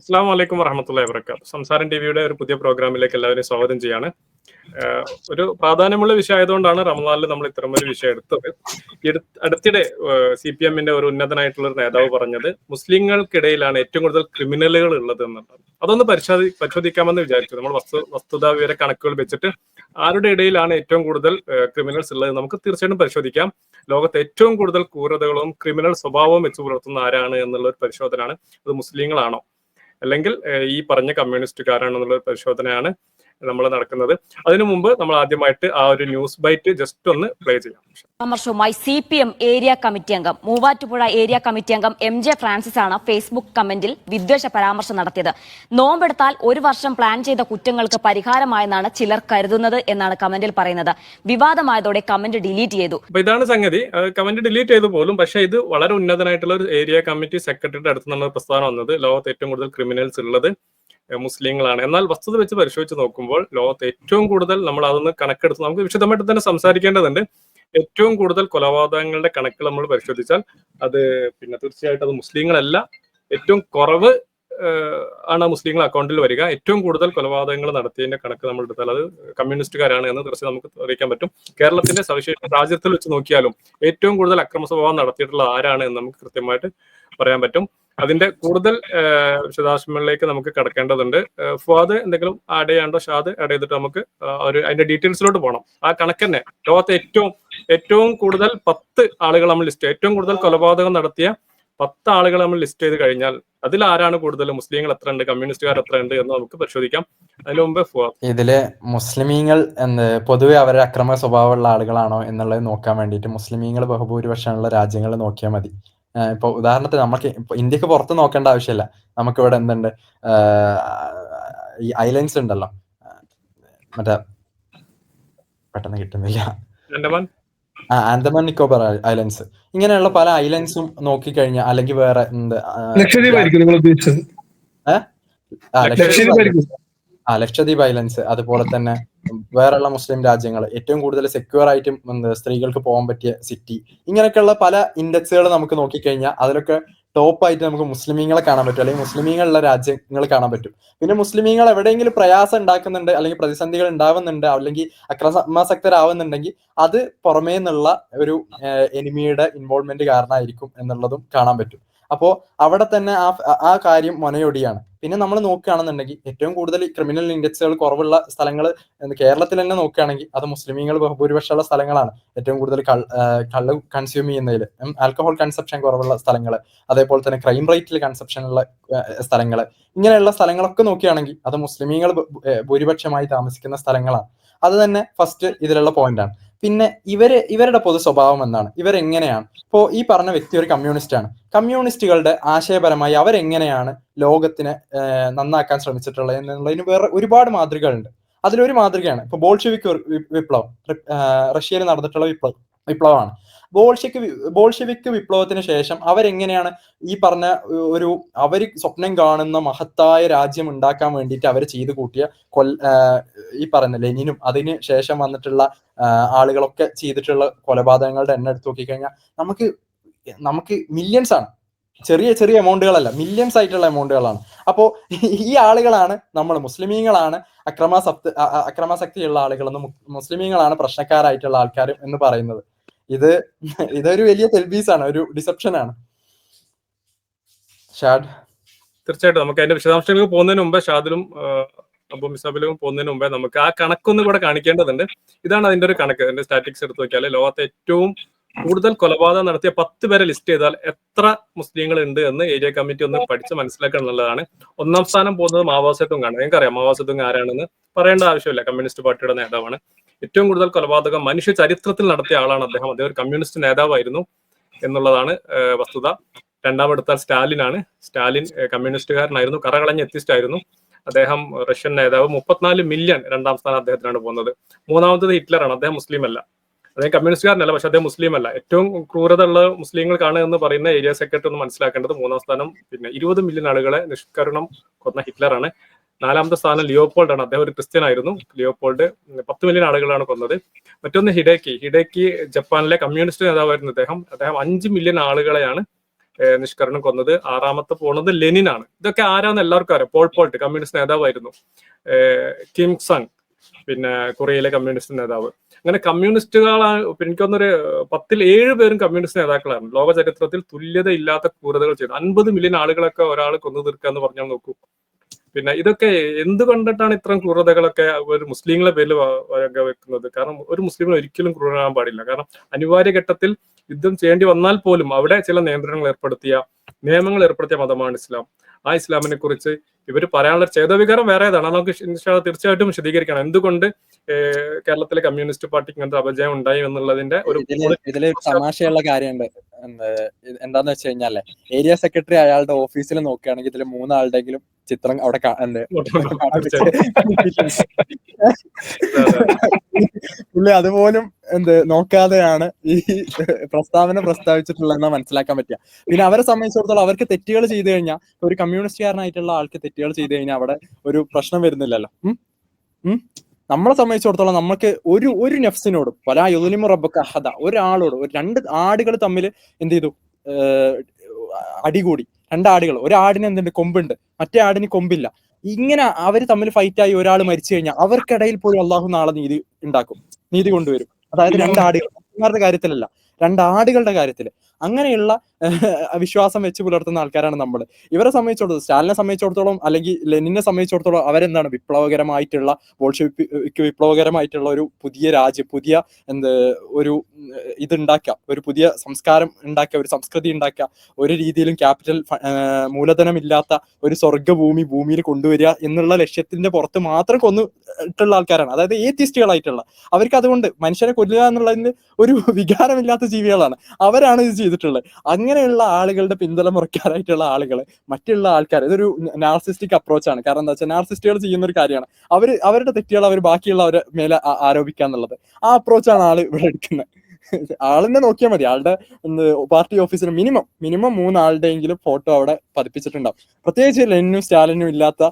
അസ്സലാമു അലൈക്കും വറഹ്മത്തുള്ളാഹി വബറകാതുഹു. സംസാരം ടിവിയുടെ ഒരു പുതിയ പ്രോഗ്രാമിലേക്ക് എല്ലാവരെയും സ്വാഗതം ചെയ്യാണ്. ഒരു പ്രാധാന്യമുള്ള വിഷയം ആയതുകൊണ്ടാണ് റമദാനിൽ നമ്മൾ ഇത്തരമൊരു വിഷയം എടുത്തത്. അടുത്തിടെ CPM-ന്റെ ഒരു ഉന്നതനായിട്ടുള്ള ഒരു നേതാവ് പറഞ്ഞത് മുസ്ലിങ്ങൾക്കിടയിലാണ് ഏറ്റവും കൂടുതൽ ക്രിമിനലുകൾ ഉള്ളത് എന്നുള്ളത്. അതൊന്ന് പരിശോധിക്കാമെന്ന് വിചാരിച്ചു. നമ്മൾ വസ്തുതാ വിവര കണക്കുകൾ വെച്ചിട്ട് ആരുടെ ഇടയിലാണ് ഏറ്റവും കൂടുതൽ ക്രിമിനൽസ് ഉള്ളത് നമുക്ക് തീർച്ചയായിട്ടും പരിശോധിക്കാം. ലോകത്ത് ഏറ്റവും കൂടുതൽ ക്രൂരതകളും ക്രിമിനൽ സ്വഭാവവും വെച്ച് പുലർത്തുന്ന ആരാണ് എന്നുള്ള ഒരു പരിശോധനയാണ്. അത് മുസ്ലിങ്ങളാണോ അല്ലെങ്കിൽ ഈ പറഞ്ഞ കമ്മ്യൂണിസ്റ്റുകാരാണെന്നുള്ള പരിശോധനയാണ് നമ്മൾ നടക്കുന്നത്. അതിനു മുമ്പ് നമ്മൾ ആദ്യമായിട്ട് ആ ഒരു ന്യൂസ് ബൈറ്റ് ജസ്റ്റ് ഒന്ന് പ്ലേ ചെയ്യാം. പരാമർശവുമായി CPM ഏരിയ കമ്മിറ്റി അംഗം മൂവാറ്റുപുഴ ഏരിയ കമ്മിറ്റി അംഗം MJ ഫ്രാൻസിസ് ആണ് ഫേസ്ബുക്ക് കമന്റിൽ വിദ്വേഷ പരാമർശം നടത്തിയത്. നോമ്പെടുത്താൽ ഒരു വർഷം പ്ലാൻ ചെയ്ത കുറ്റങ്ങൾക്ക് പരിഹാരമായെന്നാണ് ചിലർ കരുതുന്നത് എന്നാണ് കമന്റിൽ പറയുന്നത്. വിവാദമായതോടെ കമന്റ് ഡിലീറ്റ് ചെയ്തു. ഇതാണ് സംഗതി. കമന്റ് ഡിലീറ്റ് ചെയ്തു പോലും. പക്ഷേ ഇത് വളരെ ഉന്നതനായിട്ടുള്ള ഒരു ഏരിയ കമ്മിറ്റി സെക്രട്ടറിയുടെ അടുത്ത് നിന്നുള്ള പ്രസ്താവന വന്നത് ലോകത്ത് ഏറ്റവും കൂടുതൽ ക്രിമിനൽസ് ഉള്ളത് മുസ്ലിങ്ങളാണ്. എന്നാൽ വസ്തുത വെച്ച് പരിശോധിച്ച് നോക്കുമ്പോൾ ലോകത്ത് ഏറ്റവും കൂടുതൽ നമ്മൾ അതൊന്ന് കണക്കെടുത്ത് നമുക്ക് വിശദമായിട്ട് തന്നെ സംസാരിക്കേണ്ടതുണ്ട്. ഏറ്റവും കൂടുതൽ കൊലപാതകങ്ങളുടെ കണക്കുകൾ നമ്മൾ പരിശോധിച്ചാൽ അത് തീർച്ചയായിട്ടും അത് മുസ്ലിങ്ങളല്ല. ഏറ്റവും കുറവ് ആണ് മുസ്ലിങ്ങൾ അക്കൗണ്ടിൽ വരിക. ഏറ്റവും കൂടുതൽ കൊലപാതകങ്ങൾ നടത്തിയതിന്റെ കണക്ക് നമ്മൾ എടുത്താൽ അത് കമ്മ്യൂണിസ്റ്റുകാരാണ് എന്ന് തീർച്ചയായും നമുക്ക് അറിയിക്കാൻ പറ്റും. കേരളത്തിന്റെ സവിശേഷ രാജ്യത്തിൽ വെച്ച് നോക്കിയാലും ഏറ്റവും കൂടുതൽ അക്രമ സ്വഭാവം നടത്തിയിട്ടുള്ള ആരാണ് എന്ന് നമുക്ക് കൃത്യമായിട്ട് പറയാൻ പറ്റും. അതിന്റെ കൂടുതൽ വിശദാംശങ്ങളിലേക്ക് നമുക്ക് കടക്കേണ്ടതുണ്ട്. ഫുആദ് എന്തെങ്കിലും ആഡ് ചെയ്യാണ്ടോ? ഷാദ് ആഡ് ചെയ്തിട്ട് നമുക്ക് അതിന്റെ ഡീറ്റെയിൽസിലോട്ട് പോകണം. ആ കണക്ക് തന്നെ ലോകത്തെ ഏറ്റവും കൂടുതൽ 10 ആളുകൾ നമ്മൾ ലിസ്റ്റ്, ഏറ്റവും കൂടുതൽ കൊലപാതകം നടത്തിയ 10 ആളുകൾ നമ്മൾ ലിസ്റ്റ് ചെയ്ത് കഴിഞ്ഞാൽ അതിൽ ആരാണ് കൂടുതൽ? മുസ്ലിങ്ങൾ എത്ര ഉണ്ട്, കമ്മ്യൂണിസ്റ്റുകാർ എത്ര ഉണ്ട് എന്ന് നമുക്ക് പരിശോധിക്കാം. അതിന് മുമ്പ് ഇതില് മുസ്ലിമീങ്ങൾ പൊതുവെ അവരുടെ അക്രമ സ്വഭാവമുള്ള ആളുകളാണോ എന്നുള്ളത് നോക്കാൻ വേണ്ടിയിട്ട് മുസ്ലിമീങ്ങൾ ബഹുഭൂരിപക്ഷമുള്ള രാജ്യങ്ങൾ നോക്കിയാൽ മതി. ഇപ്പൊ ഉദാഹരണത്തിന് നമുക്ക് ഇന്ത്യക്ക് പുറത്ത് നോക്കേണ്ട ആവശ്യമില്ല. നമുക്കിവിടെ എന്തുണ്ട്, ഈ ഐലൻഡ്സ് ഉണ്ടല്ലോ, മറ്റേ പെട്ടെന്ന് കിട്ടുന്നില്ല, ആൻഡമാൻ നിക്കോബാർ ഐലൻഡ്സ്, ഇങ്ങനെയുള്ള പല ഐലൻഡ്സും നോക്കിക്കഴിഞ്ഞാൽ, അല്ലെങ്കിൽ വേറെ ലക്ഷദ്വീപ് ഐലൻഡ്സ്, അതുപോലെ തന്നെ വേറെയുള്ള മുസ്ലിം രാജ്യങ്ങൾ, ഏറ്റവും കൂടുതൽ സെക്യൂർ ആയിട്ടും സ്ത്രീകൾക്ക് പോകാൻ പറ്റിയ സിറ്റി, ഇങ്ങനെയൊക്കെയുള്ള പല ഇൻഡെക്സുകൾ നമുക്ക് നോക്കിക്കഴിഞ്ഞാൽ അതിലൊക്കെ ടോപ്പായിട്ട് നമുക്ക് മുസ്ലിമീങ്ങളെ കാണാൻ പറ്റും, അല്ലെങ്കിൽ മുസ്ലിമീങ്ങളുള്ള രാജ്യങ്ങൾ കാണാൻ പറ്റും. പിന്നെ മുസ്ലിമീങ്ങൾ എവിടെയെങ്കിലും പ്രയാസം ഉണ്ടാക്കുന്നുണ്ട്, അല്ലെങ്കിൽ പ്രതിസന്ധികൾ ഉണ്ടാവുന്നുണ്ട്, അല്ലെങ്കിൽ അക്രമാസക്തരാവുന്നുണ്ടെങ്കിൽ അത് പുറമേ നിന്നുള്ള ഒരു എനിമിയുടെ ഇൻവോൾവ്മെന്റ് കാരണമായിരിക്കും എന്നുള്ളതും കാണാൻ പറ്റും. അപ്പോൾ അവിടെ തന്നെ ആ കാര്യം മുനയൊടിയാണ്. പിന്നെ നമ്മൾ നോക്കുകയാണെന്നുണ്ടെങ്കിൽ ഏറ്റവും കൂടുതൽ ക്രിമിനൽ ഇൻഡെക്സുകൾ കുറവുള്ള സ്ഥലങ്ങൾ കേരളത്തിൽ തന്നെ നോക്കുകയാണെങ്കിൽ അത് മുസ്ലിമീങ്ങൾ ബഹുഭൂരിപക്ഷമുള്ള സ്ഥലങ്ങളാണ്. ഏറ്റവും കൂടുതൽ കള്ള് കൺസ്യൂം ചെയ്യുന്നതിൽ, ആൽക്കഹോൾ കൺസപ്ഷൻ കുറവുള്ള സ്ഥലങ്ങൾ, അതേപോലെ തന്നെ ക്രൈം റേറ്റിൽ കൺസപ്ഷൻ ഉള്ള സ്ഥലങ്ങൾ, ഇങ്ങനെയുള്ള സ്ഥലങ്ങളൊക്കെ നോക്കുകയാണെങ്കിൽ അത് മുസ്ലിമീങ്ങൾ ഭൂരിപക്ഷമായി താമസിക്കുന്ന സ്ഥലങ്ങളാണ്. അത് തന്നെ ഫസ്റ്റ് ഇതിലുള്ള പോയിന്റാണ്. പിന്നെ ഇവരുടെ പൊതു സ്വഭാവം എന്താണ്, ഇവരെങ്ങനെയാണ്? ഇപ്പോൾ ഈ പറഞ്ഞ വ്യക്തി ഒരു കമ്മ്യൂണിസ്റ്റ് ആണ്. കമ്മ്യൂണിസ്റ്റുകളുടെ ആശയപരമായി അവരെങ്ങനെയാണ് ലോകത്തിനെ നന്നാക്കാൻ ശ്രമിച്ചിട്ടുള്ളത് എന്നുള്ളതിന് വേറെ ഒരുപാട് മാതൃകകളുണ്ട്. അതിലൊരു മാതൃകയാണ് ഇപ്പൊ ബോൾഷെവിക് വിപ്ലവം. റഷ്യയിൽ നടന്നിട്ടുള്ള വിപ്ലവമാണ്. ബോൾഷെവിക് വിപ്ലവത്തിന് ശേഷം അവരെങ്ങനെയാണ് ഈ പറഞ്ഞ അവര് സ്വപ്നം കാണുന്ന മഹത്തായ രാജ്യം ഉണ്ടാക്കാൻ വേണ്ടിയിട്ട് അവർ ചെയ്തു കൂട്ടിയ ഈ പറയുന്ന ലെനിനും അതിന് ശേഷം വന്നിട്ടുള്ള ആളുകളൊക്കെ ചെയ്തിട്ടുള്ള കൊലപാതകങ്ങളുടെ എണ്ണം എടുത്ത് നോക്കിക്കഴിഞ്ഞാൽ നമുക്ക് മില്യൺസ് ആണ്. ചെറിയ ചെറിയ എമൗണ്ടുകളല്ല, മില്യൺസ് ആയിട്ടുള്ള എമൗണ്ടുകളാണ്. അപ്പോൾ ഈ ആളുകളാണ് നമ്മൾ മുസ്ലിമീങ്ങളാണ് അക്രമാസക്തിയുള്ള ആളുകളെന്നും മുസ്ലിമീങ്ങളാണ് പ്രശ്നക്കാരായിട്ടുള്ള ആൾക്കാർ എന്ന് പറയുന്നത്. ഇതൊരു വലിയ തെൽബീസാണ്, ഒരു ഡിസെപ്ഷൻ ആണ്. ഷാദ്, തീർച്ചയായിട്ടും നമുക്ക് അതിന്റെ വിശദാംശങ്ങൾക്ക് പോകുന്നതിന് മുമ്പ്, ഷാദിലും അബു മിസാബിലും പോകുന്നതിന് മുമ്പേ നമുക്ക് ആ കണക്കൊന്നും കൂടെ കാണിക്കേണ്ടതുണ്ട്. ഇതാണ് അതിന്റെ ഒരു കണക്ക്. അതിന്റെ സ്റ്റാറ്റിക്സ് എടുത്ത് നോക്കിയാൽ ലോകത്തെ ഏറ്റവും കൂടുതൽ കൊലപാതകം നടത്തിയ 10 പേരെ ലിസ്റ്റ് ചെയ്താൽ എത്ര മുസ്ലിങ്ങൾ ഉണ്ട് എന്ന് ഏരിയ കമ്മിറ്റി ഒന്ന് പഠിച്ച് മനസ്സിലാക്കുക എന്നുള്ളതാണ്. 1-ാം സ്ഥാനം പോകുന്നത് മാവോസെത്തുങ്. നിങ്ങൾക്കറിയാം മാവോസെത്തുങ് ആരാണെന്ന് പറയേണ്ട ആവശ്യമില്ല. കമ്മ്യൂണിസ്റ്റ് പാർട്ടിയുടെ നേതാവാണ്. ഏറ്റവും കൂടുതൽ കൊലപാതകം മനുഷ്യ ചരിത്രത്തിൽ നടത്തിയ ആളാണ് അദ്ദേഹം. അദ്ദേഹം ഒരു കമ്മ്യൂണിസ്റ്റ് നേതാവായിരുന്നു എന്നുള്ളതാണ് വസ്തുത. 2-ാമെടുത്താൽ സ്റ്റാലിനാണ്. സ്റ്റാലിൻ കമ്മ്യൂണിസ്റ്റുകാരനായിരുന്നു, കറകളഞ്ഞ എത്തിസ്റ്റ് ആയിരുന്നു. അദ്ദേഹം റഷ്യൻ നേതാവ്. 34 മില്യൺ 2-ാം സ്ഥാനം അദ്ദേഹത്തിനാണ് പോകുന്നത്. 3-ാമത്തത് ഹിറ്റ്ലറാണ്. അദ്ദേഹം മുസ്ലിം അല്ല, അദ്ദേഹം കമ്മ്യൂണിസ്റ്റുകാരനല്ല, പക്ഷെ അദ്ദേഹം മുസ്ലിം അല്ല. ഏറ്റവും ക്രൂരത ഉള്ള മുസ്ലിങ്ങൾക്കാണ് എന്ന് പറയുന്ന ഏരിയ സെക്രട്ടറി ഒന്ന് മനസ്സിലാക്കേണ്ടത് 3-ാം സ്ഥാനം 20 മില്യൺ ആളുകളെ നിഷ്കരുണം കൊന്ന ഹിറ്റ്ലറാണ്. 4-ാമത്തെ സ്ഥാനം ലിയോപോൾഡ് ആണ്. അദ്ദേഹം ഒരു ക്രിസ്ത്യൻ ആയിരുന്നു. ലിയോപോൾഡ് 10 മില്യൺ ആളുകളാണ് കൊന്നത്. മറ്റൊന്ന് ഹിഡേക്കി ജപ്പാനിലെ കമ്മ്യൂണിസ്റ്റ് നേതാവായിരുന്നു അദ്ദേഹം 5 മില്യൺ ആളുകളെയാണ് നിഷ്കരണം കൊന്നത്, 6ാമത്തെ പോണത് ലെനിനാണ്. ഇതൊക്കെ ആരാന്ന് എല്ലാവർക്കും അറിയാം. പോൾ പോൾട്ട് കമ്മ്യൂണിസ്റ്റ് നേതാവായിരുന്നു. കിം സങ് പിന്നെ കൊറിയയിലെ കമ്മ്യൂണിസ്റ്റ് നേതാവ്. അങ്ങനെ കമ്മ്യൂണിസ്റ്റുകളാണ്. എനിക്കൊന്നൊരു 10ൽ 7 പേരും കമ്മ്യൂണിസ്റ്റ് നേതാക്കളാണ്. ലോക ചരിത്രത്തിൽ തുല്യത ഇല്ലാത്ത ക്രൂരതകൾ ചെയ്തു. 50 മില്യൺ ആളുകളൊക്കെ ഒരാൾ കൊന്നു തീർക്കുക എന്ന് പറഞ്ഞാൽ നോക്കൂ. പിന്നെ ഇതൊക്കെ എന്ത് കണ്ടിട്ടാണ് ഇത്തരം ക്രൂരതകളൊക്കെ ഒരു മുസ്ലിങ്ങളെ പേരിൽ വെക്കുന്നത്? കാരണം ഒരു മുസ്ലിമിന് ഒരിക്കലും ക്രൂരനാകാൻ പാടില്ല. കാരണം അനിവാര്യ ഘട്ടത്തിൽ യുദ്ധം ചെയ്യേണ്ടി വന്നാൽ പോലും അവിടെ ചില നിയമങ്ങൾ ഏർപ്പെടുത്തിയ മതമാണ് ഇസ്ലാം. ആ ഇസ്ലാമിനെ കുറിച്ച് ഇവർ പറയാനുള്ള ചേതോവികാരം വേറേതാണ്. നമുക്ക് തീർച്ചയായിട്ടും വിശദീകരിക്കണം എന്തുകൊണ്ട് കേരളത്തിലെ കമ്മ്യൂണിസ്റ്റ് പാർട്ടിക്ക് ഇങ്ങനത്തെ അപജയം ഉണ്ടായി എന്നുള്ളതിന്റെ ഒരു ഇതില് തമാശയുള്ള കാര്യമുണ്ട്. എന്താന്ന് വെച്ച് കഴിഞ്ഞാല് ഏരിയ സെക്രട്ടറി അയാളുടെ ഓഫീസിൽ നോക്കുകയാണെങ്കിൽ ഇതിൽ 3 ആളുടെങ്കിലും ചിത്രം അവിടെ പുള്ളി അതുപോലും നോക്കാതെയാണ് ഈ പ്രസ്താവന പ്രസ്താവിച്ചിട്ടുള്ളതെന്നാ മനസ്സിലാക്കാൻ പറ്റുക. പിന്നെ അവരെ സംബന്ധിച്ചിടത്തോളം അവർക്ക് തെറ്റുകൾ ചെയ്തു കഴിഞ്ഞാൽ, ഒരു കമ്മ്യൂണിസ്റ്റുകാരനായിട്ടുള്ള ആൾക്ക് തെറ്റുകൾ ചെയ്തു കഴിഞ്ഞാൽ അവിടെ ഒരു പ്രശ്നം വരുന്നില്ലല്ലോ. നമ്മളെ സംബന്ധിച്ചിടത്തോളം നമുക്ക് ഒരു നെഫ്സിനോടും വലാ യുദ്ലിമു റബ്ബക അഹദ, ഒരാളോട്, 2 ആടുകൾ തമ്മിൽ എന്ത് ചെയ്തു, അടികൂടി. 2 ആടുകൾ, ഒരാടിന് എന്തുണ്ട്, കൊമ്പുണ്ട്, മറ്റേ ആടിന് കൊമ്പില്ല. ഇങ്ങനെ അവര് തമ്മിൽ ഫൈറ്റായി ഒരാൾ മരിച്ചു കഴിഞ്ഞാൽ അവർക്കിടയിൽ പോലും അള്ളാഹു നാളെ നീതി കൊണ്ടുവരും. അതായത് 2 ആടുകളുടെ കാര്യത്തിലല്ല, 2 ആടുകളുടെ കാര്യത്തിൽ. അങ്ങനെയുള്ള വിശ്വാസം വെച്ച് പുലർത്തുന്ന ആൾക്കാരാണ് നമ്മൾ. ഇവരെ സംബന്ധിച്ചിടത്തോളം, സ്റ്റാലിനെ സംബന്ധിച്ചിടത്തോളം അല്ലെങ്കിൽ ലെനിനെ സംബന്ധിച്ചിടത്തോളം അവരെന്താണ് വിപ്ലവകരമായിട്ടുള്ള വിപ്ലവകരമായിട്ടുള്ള ഒരു പുതിയ രാജ്യം, പുതിയ ഒരു ഇതുണ്ടാക്കുക, ഒരു പുതിയ സംസ്കാരം ഉണ്ടാക്കുക, ഒരു സംസ്കൃതി ഉണ്ടാക്കുക, ഒരു രീതിയിലും ക്യാപിറ്റൽ മൂലധനമില്ലാത്ത ഒരു സ്വർഗ്ഗഭൂമി ഭൂമിയിൽ കൊണ്ടുവരിക എന്നുള്ള ലക്ഷ്യത്തിന്റെ പുറത്ത് മാത്രം കൊന്നിട്ടുള്ള ആൾക്കാരാണ്. അതായത് ഏത്തിസ്റ്റുകളായിട്ടുള്ള അവർക്ക് അതുകൊണ്ട് മനുഷ്യനെ കൊല്ലുക എന്നുള്ളതിന് ഒരു വികാരമില്ലാത്ത ജീവികളാണ് അവരാണ് ഇത് ചെയ്തിട്ടുള്ളത്. അങ്ങനെയുള്ള ആളുകളുടെ പിന്തലമുറക്കാരായിട്ടുള്ള ആളുകൾ, മറ്റുള്ള ആൾക്കാർ, ഇതൊരു നാർസിസ്റ്റിക് അപ്രോച്ചാണ്. കാരണം എന്താ വെച്ചാൽ നാർസിസ്റ്റുകൾ ചെയ്യുന്ന ഒരു കാര്യമാണ് അവരുടെ തെറ്റുകൾ അവർ ബാക്കിയുള്ളവരെ മേലെ ആരോപിക്കുക എന്നുള്ളത്. ആ അപ്രോച്ചാണ് ആള് ഇവിടെ എടുക്കുന്നത്. ആളിനെ നോക്കിയാൽ മതി, ആളുടെ പാർട്ടി ഓഫീസിൽ മിനിമം 3 ആളുടെയെങ്കിലും ഫോട്ടോ അവിടെ പതിപ്പിച്ചിട്ടുണ്ടാവും. പ്രത്യേകിച്ച് ലെനിനും സ്റ്റാലിനും ഇല്ലാത്ത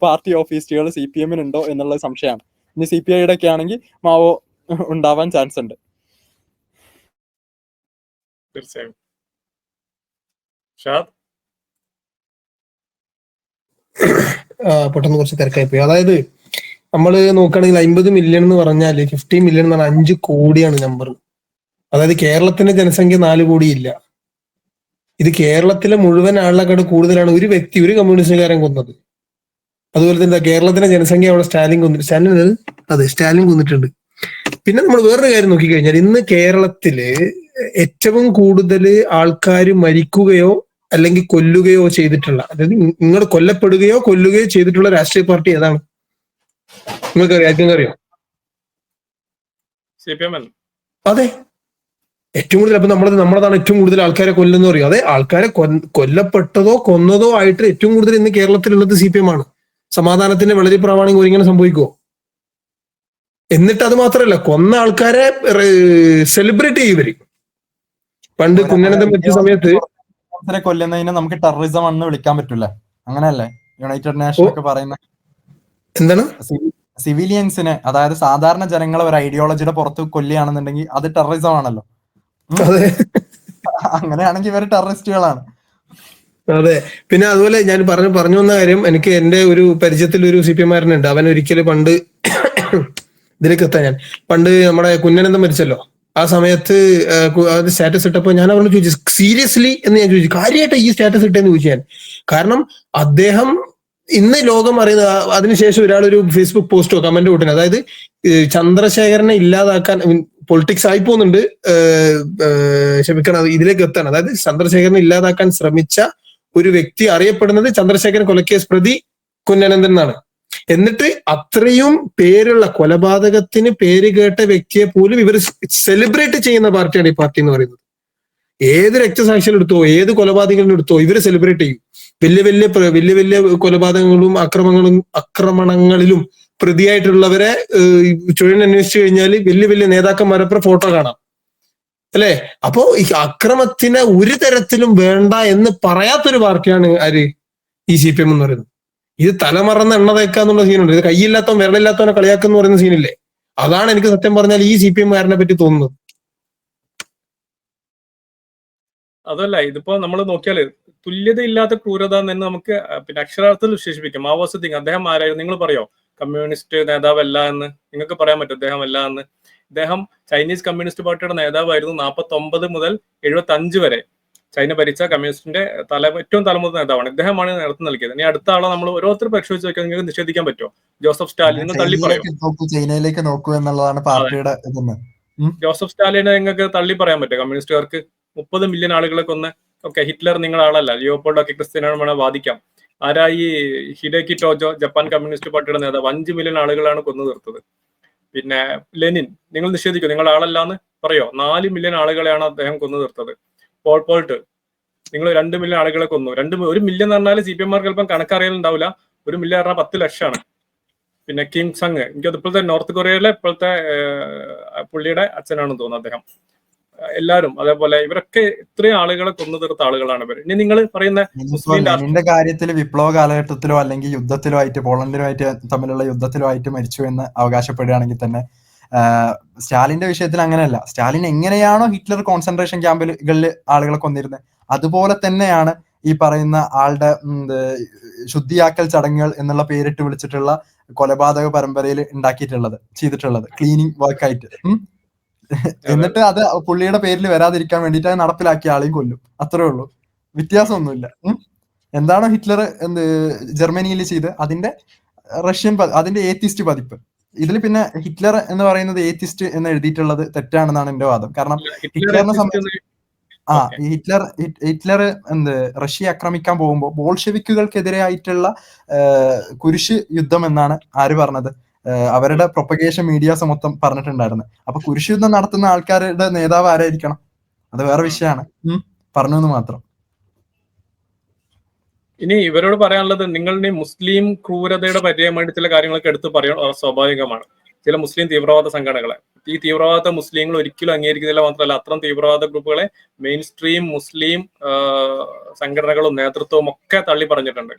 പാർട്ടി ഓഫീസുകൾ CPM ഉണ്ടോ എന്നുള്ള സംശയമാണ്. ഇനി CPIയുടെ ഒക്കെ ആണെങ്കിൽ മാവോ ഉണ്ടാവാൻ ചാൻസ് ഉണ്ട്. തീർച്ചയായും. പെട്ടെന്ന് കുറച്ച് തിരക്കായി പോയി. അതായത് നമ്മൾ നോക്കുകയാണെങ്കിൽ 50 മില്യൺ എന്ന് പറഞ്ഞാൽ 50 മില്യൺ എന്ന് പറഞ്ഞാൽ 5 കോടിയാണ് നമ്പർ. അതായത് കേരളത്തിന്റെ ജനസംഖ്യ 4 കോടി ഇല്ല. ഇത് കേരളത്തിലെ മുഴുവൻ ആളുകളെക്കാട് കൂടുതലാണ് ഒരു വ്യക്തി, ഒരു കമ്മ്യൂണിസ്റ്റുകാരൻ കൊന്നത്. അതുപോലെ തന്നെ കേരളത്തിലെ ജനസംഖ്യ അവിടെ സ്റ്റാലിൻ കൊന്നിട്ടുണ്ട്. പിന്നെ നമ്മൾ വേറൊരു കാര്യം നോക്കിക്കഴിഞ്ഞാൽ ഇന്ന് കേരളത്തില് ഏറ്റവും കൂടുതൽ ആൾക്കാർ മരിക്കുകയോ അല്ലെങ്കിൽ കൊല്ലുകയോ ചെയ്തിട്ടുള്ള, അതായത് നിങ്ങൾ കൊല്ലുകയോ ചെയ്തിട്ടുള്ള രാഷ്ട്രീയ പാർട്ടി ഏതാണ്? നിങ്ങൾക്കറിയോ? CPM. അതെ, ഏറ്റവും കൂടുതൽ. അപ്പൊ നമ്മളതാണ് ഏറ്റവും കൂടുതൽ ആൾക്കാരെ കൊല്ലുന്ന പറയും. അതെ, ആൾക്കാരെ കൊല്ലപ്പെട്ടതോ കൊന്നതോ ആയിട്ട് ഏറ്റവും കൂടുതൽ ഇന്ന് കേരളത്തിലുള്ളത് CPM ആണ്. സമാധാനത്തിന്റെ വളരെ പ്രാമാണികം ഇങ്ങനെ സംഭവിക്കുമോ? എന്നിട്ട് അത് മാത്രമല്ല, കൊന്ന ആൾക്കാരെ സെലിബ്രേറ്റ് ചെയ്യും ഇവര്. പണ്ട് കുഞ്ഞനന്തം മരിച്ച സമയത്ത് കൊല്ലുന്നതിനെ നമുക്ക് ടെററിസം ആണെന്ന് വിളിക്കാൻ പറ്റൂല, അങ്ങനെയല്ലേ യുണൈറ്റഡ് നേഷൻ ഒക്കെ പറയുന്നത്? എന്താണ്? സിവിലിയൻസിനെ, അതായത് സാധാരണ ജനങ്ങളെ ഒരു ഐഡിയോളജിയുടെ പുറത്ത് കൊല്ലുകയാണെന്നുണ്ടെങ്കിൽ അത് ടെററിസം ആണല്ലോ. അതെ, അങ്ങനെയാണെങ്കിൽ ഇവര് ടെററിസ്റ്റുകളാണ്. അതെ. പിന്നെ അതുപോലെ ഞാൻ പറഞ്ഞു വന്ന കാര്യം, എനിക്ക് എന്റെ ഒരു പരിചയത്തിൽ ഒരു CPM-കാരനുണ്ട്. അവൻ ഒരിക്കലും പണ്ട് ഇതിലേക്ക് എത്താൻ പണ്ട് നമ്മുടെ കുഞ്ഞനന്തം മരിച്ചല്ലോ, ആ സമയത്ത് അത് സ്റ്റാറ്റസ് ഇട്ടപ്പോ ഞാൻ അവരോട് ചോദിച്ചു, സീരിയസ്ലി എന്ന് ഞാൻ ചോദിച്ചു, കാര്യമായിട്ട് ഈ സ്റ്റാറ്റസ് ഇട്ടെന്ന് ചോദിച്ചു ഞാൻ. കാരണം അദ്ദേഹം ഇന്ന് ലോകം അറിയുന്ന, അതിനുശേഷം ഒരാളൊരു ഫേസ്ബുക്ക് പോസ്റ്റോ കമന്റോ ഇട്ടിന്, അതായത് ചന്ദ്രശേഖരനെ ഇല്ലാതാക്കാൻ പൊളിറ്റിക്സ് ആയി പോകുന്നുണ്ട്, ക്ഷമിക്കണം, ഇതിലേക്ക് എത്താണ്. അതായത് ചന്ദ്രശേഖരനെ ഇല്ലാതാക്കാൻ ശ്രമിച്ച ഒരു വ്യക്തി അറിയപ്പെടുന്നത് ചന്ദ്രശേഖരൻ കൊലക്കേസ് പ്രതി കുഞ്ഞനന്തൻ എന്നാണ്. എന്നിട്ട് അത്രയും പേരുള്ള, കൊലപാതകത്തിന് പേര് കേട്ട വ്യക്തിയെ പോലും ഇവർ സെലിബ്രേറ്റ് ചെയ്യുന്ന പാർട്ടിയാണ് ഈ പാർട്ടി എന്ന് പറയുന്നത്. ഏത് രക്തസാക്ഷികൾ എടുത്തോ, ഏത് കൊലപാതകങ്ങളും എടുത്തോ, ഇവര് സെലിബ്രേറ്റ് ചെയ്യും. വലിയ വലിയ കൊലപാതകങ്ങളും ആക്രമണങ്ങളിലും പ്രതിയായിട്ടുള്ളവരെ ചുഴലന്വേഷിച്ചു കഴിഞ്ഞാൽ വലിയ വലിയ നേതാക്കന്മാരൊപ്പം ഫോട്ടോ കാണാം, അല്ലെ? അപ്പോ ഈ അക്രമത്തിന് ഒരു തരത്തിലും വേണ്ട എന്ന് പറയാത്തൊരു പാർട്ടിയാണ് ആര്? ഈ CPM എന്ന് പറയുന്നത്. ഇത് തലമറന്ന് എണ്ണ തേക്കാന്നുള്ള സീനുണ്ട്. ഇത് കൈയില്ലാത്തവൻ വിരലില്ലാത്തവനെ കളിയാക്കെന്ന് പറയുന്ന സീനില്ലേ? അതാണ് എനിക്ക് സത്യം പറഞ്ഞാൽ ഈ CPM-കാരനെ പറ്റി തോന്നുന്നത്. അതല്ല, ഇതിപ്പോ നമ്മൾ നോക്കിയാല് തുല്യതയില്ലാത്ത ക്രൂരത എന്ന് നമുക്ക് പിന്നെ അക്ഷരാർത്ഥത്തിൽ വിശേഷിപ്പിക്കാം. മാവോ സിദ്ദിഖ് അദ്ദേഹം ആരായിരുന്നു നിങ്ങൾ പറയോ? കമ്മ്യൂണിസ്റ്റ് നേതാവല്ല എന്ന് നിങ്ങൾക്ക് പറയാൻ പറ്റും അദ്ദേഹം അല്ല എന്ന്. അദ്ദേഹം ചൈനീസ് കമ്മ്യൂണിസ്റ്റ് പാർട്ടിയുടെ നേതാവായിരുന്നു 49 മുതൽ 75 വരെ. ചൈന ഭരിച്ച കമ്മ്യൂണിസ്റ്റിന്റെ ഏറ്റവും തലമുതിർന്ന നേതാവാണ്. ഇദ്ദേഹമാണ് നേതൃത്വം നൽകിയത്. ഇനി അടുത്ത ആളെ നമ്മൾ ഓരോരുത്തർ പരിശോധിച്ച് നോക്കിയാൽ നിങ്ങൾക്ക് നിഷേധിക്കാൻ പറ്റുമോ? ജോസഫ് സ്റ്റാലിൻ നിങ്ങൾ തള്ളി പറയോ? ചൈനയിലേക്ക് നോക്കൂ എന്നുള്ളതാണ് പാർട്ടിയുടെ ഇതെന്ന്. ജോസഫ് സ്റ്റാലിനെ നിങ്ങൾക്ക് തള്ളി പറയാൻ പറ്റും? കമ്മ്യൂണിസ്റ്റുകാർക്ക് 30 മില്യൺ ആളുകളെ കൊന്ന്. ഓക്കെ, ഹിറ്റ്ലർ നിങ്ങളുടെ ആളല്ല, ലിയോപോൾഡ് ഒക്കെ ക്രിസ്ത്യാനിയാണ് വേണം വാദിക്കാം. ആരാ ഈ ഹിഡേക്കി ടോജോ, ജപ്പാൻ കമ്മ്യൂണിസ്റ്റ് പാർട്ടിയുടെ നേതാവ് 5 മില്യൺ ആളുകളാണ് കൊന്നു തീർത്തത്. പിന്നെ ലെനിൻ നിങ്ങൾ നിഷേധിക്കും, നിങ്ങളുടെ ആളല്ലാന്ന് പറയോ? 4 മില്യൺ ആളുകളെയാണ് അദ്ദേഹം കൊന്നു തീർത്തത്. പോൾപോൾട്ട് നിങ്ങൾ 2 മില്യൺ ആളുകളെ കൊന്നു. 1 മില്യൺ എന്ന് പറഞ്ഞാൽ CPM-മാർക്ക് ചിലപ്പം കണക്കറിയാലുണ്ടാവില്ല. 1 മില്യൺ പറഞ്ഞാൽ 10 ലക്ഷമാണ്. പിന്നെ കിം സങ്, എനിക്കത് ഇപ്പോഴത്തെ നോർത്ത് കൊറിയയിലെ ഇപ്പോഴത്തെ പുള്ളിയുടെ അച്ഛനാണെന്ന് തോന്നുന്നു അദ്ദേഹം. എല്ലാവരും അതേപോലെ ഇവരൊക്കെ ഇത്രയും ആളുകളെ കൊന്നു തീർത്ത ആളുകളാണ് ഇവർ. ഇനി നിങ്ങൾ പറയുന്ന ലെനിന്റെ കാര്യത്തിൽ വിപ്ലവ കാലഘട്ടത്തിലോ അല്ലെങ്കിൽ യുദ്ധത്തിലോ ആയിട്ട് പോളണ്ടിലുമായിട്ട് തമ്മിലുള്ള യുദ്ധത്തിലോ ആയിട്ട് മരിച്ചു എന്ന് അവകാശപ്പെടുകയാണെങ്കിൽ തന്നെ സ്റ്റാലിന്റെ വിഷയത്തിൽ അങ്ങനെയല്ല. സ്റ്റാലിൻ എങ്ങനെയാണോ ഹിറ്റ്ലർ കോൺസെൻട്രേഷൻ ക്യാമ്പുകളിൽ ആളുകളെ കൊന്നിരുന്നത് അതുപോലെ തന്നെയാണ് ഈ പറയുന്ന ആളുടെ ശുദ്ധിയാക്കൽ ചടങ്ങുകൾ എന്നുള്ള പേരിട്ട് വിളിച്ചിട്ടുള്ള കൊലപാതക പരമ്പരയിൽ ചെയ്തിട്ടുള്ളത് ക്ലീനിങ് വർക്കായിട്ട്. എന്നിട്ട് അത് പുള്ളിയുടെ പേരിൽ വരാതിരിക്കാൻ വേണ്ടിയിട്ട് അത് നടപ്പിലാക്കിയ ആളെയും കൊല്ലും. അത്രേ ഉള്ളൂ, വ്യത്യാസമൊന്നുമില്ല. എന്താണോ ഹിറ്റ്ലർ ജർമ്മനിയിൽ ചെയ്ത് അതിന്റെ അതിന്റെ ഏത്തിസ്റ്റ് പതിപ്പ്. ഇതിൽ പിന്നെ ഹിറ്റ്ലർ എന്ന് പറയുന്നത് ഏത്തിസ്റ്റ് എന്ന് എഴുതിയിട്ടുള്ളത് തെറ്റാണെന്നാണ് എന്റെ വാദം. കാരണം ഹിറ്റ്ലറിനെ സംബന്ധിച്ച് ഹിറ്റ്ലർ റഷ്യ ആക്രമിക്കാൻ പോകുമ്പോൾ ബോൾഷെവിക്കുകൾക്കെതിരെ ആയിട്ടുള്ള കുരിശ് യുദ്ധം എന്നാണ് ആര് പറഞ്ഞത്? അവരുടെ പ്രൊപ്പഗേഷൻ മീഡിയാസ് മൊത്തം പറഞ്ഞിട്ടുണ്ടായിരുന്നു. അപ്പൊ കുരിശ് യുദ്ധം നടത്തുന്ന ആൾക്കാരുടെ നേതാവ് ആരായിരിക്കണം? അത് വേറെ വിഷയമാണ്, പറഞ്ഞു എന്ന് മാത്രം. ഇനി ഇവരോട് പറയാനുള്ളത്, നിങ്ങളുടെ മുസ്ലിം ക്രൂരതയുടെ പര്യായമായിട്ട് ചില കാര്യങ്ങളൊക്കെ എടുത്ത് പറയാൻ സ്വാഭാവികമാണ്. ചില മുസ്ലിം തീവ്രവാദ സംഘടനകളെ, ഈ തീവ്രവാദ മുസ്ലിങ്ങൾ ഒരിക്കലും അംഗീകരിക്കുന്നില്ല. മാത്രമല്ല അത്തരം തീവ്രവാദ ഗ്രൂപ്പുകളെ മെയിൻ സ്ട്രീം മുസ്ലിം സംഘടനകളും നേതൃത്വവും ഒക്കെ തള്ളി പറഞ്ഞിട്ടുണ്ട്,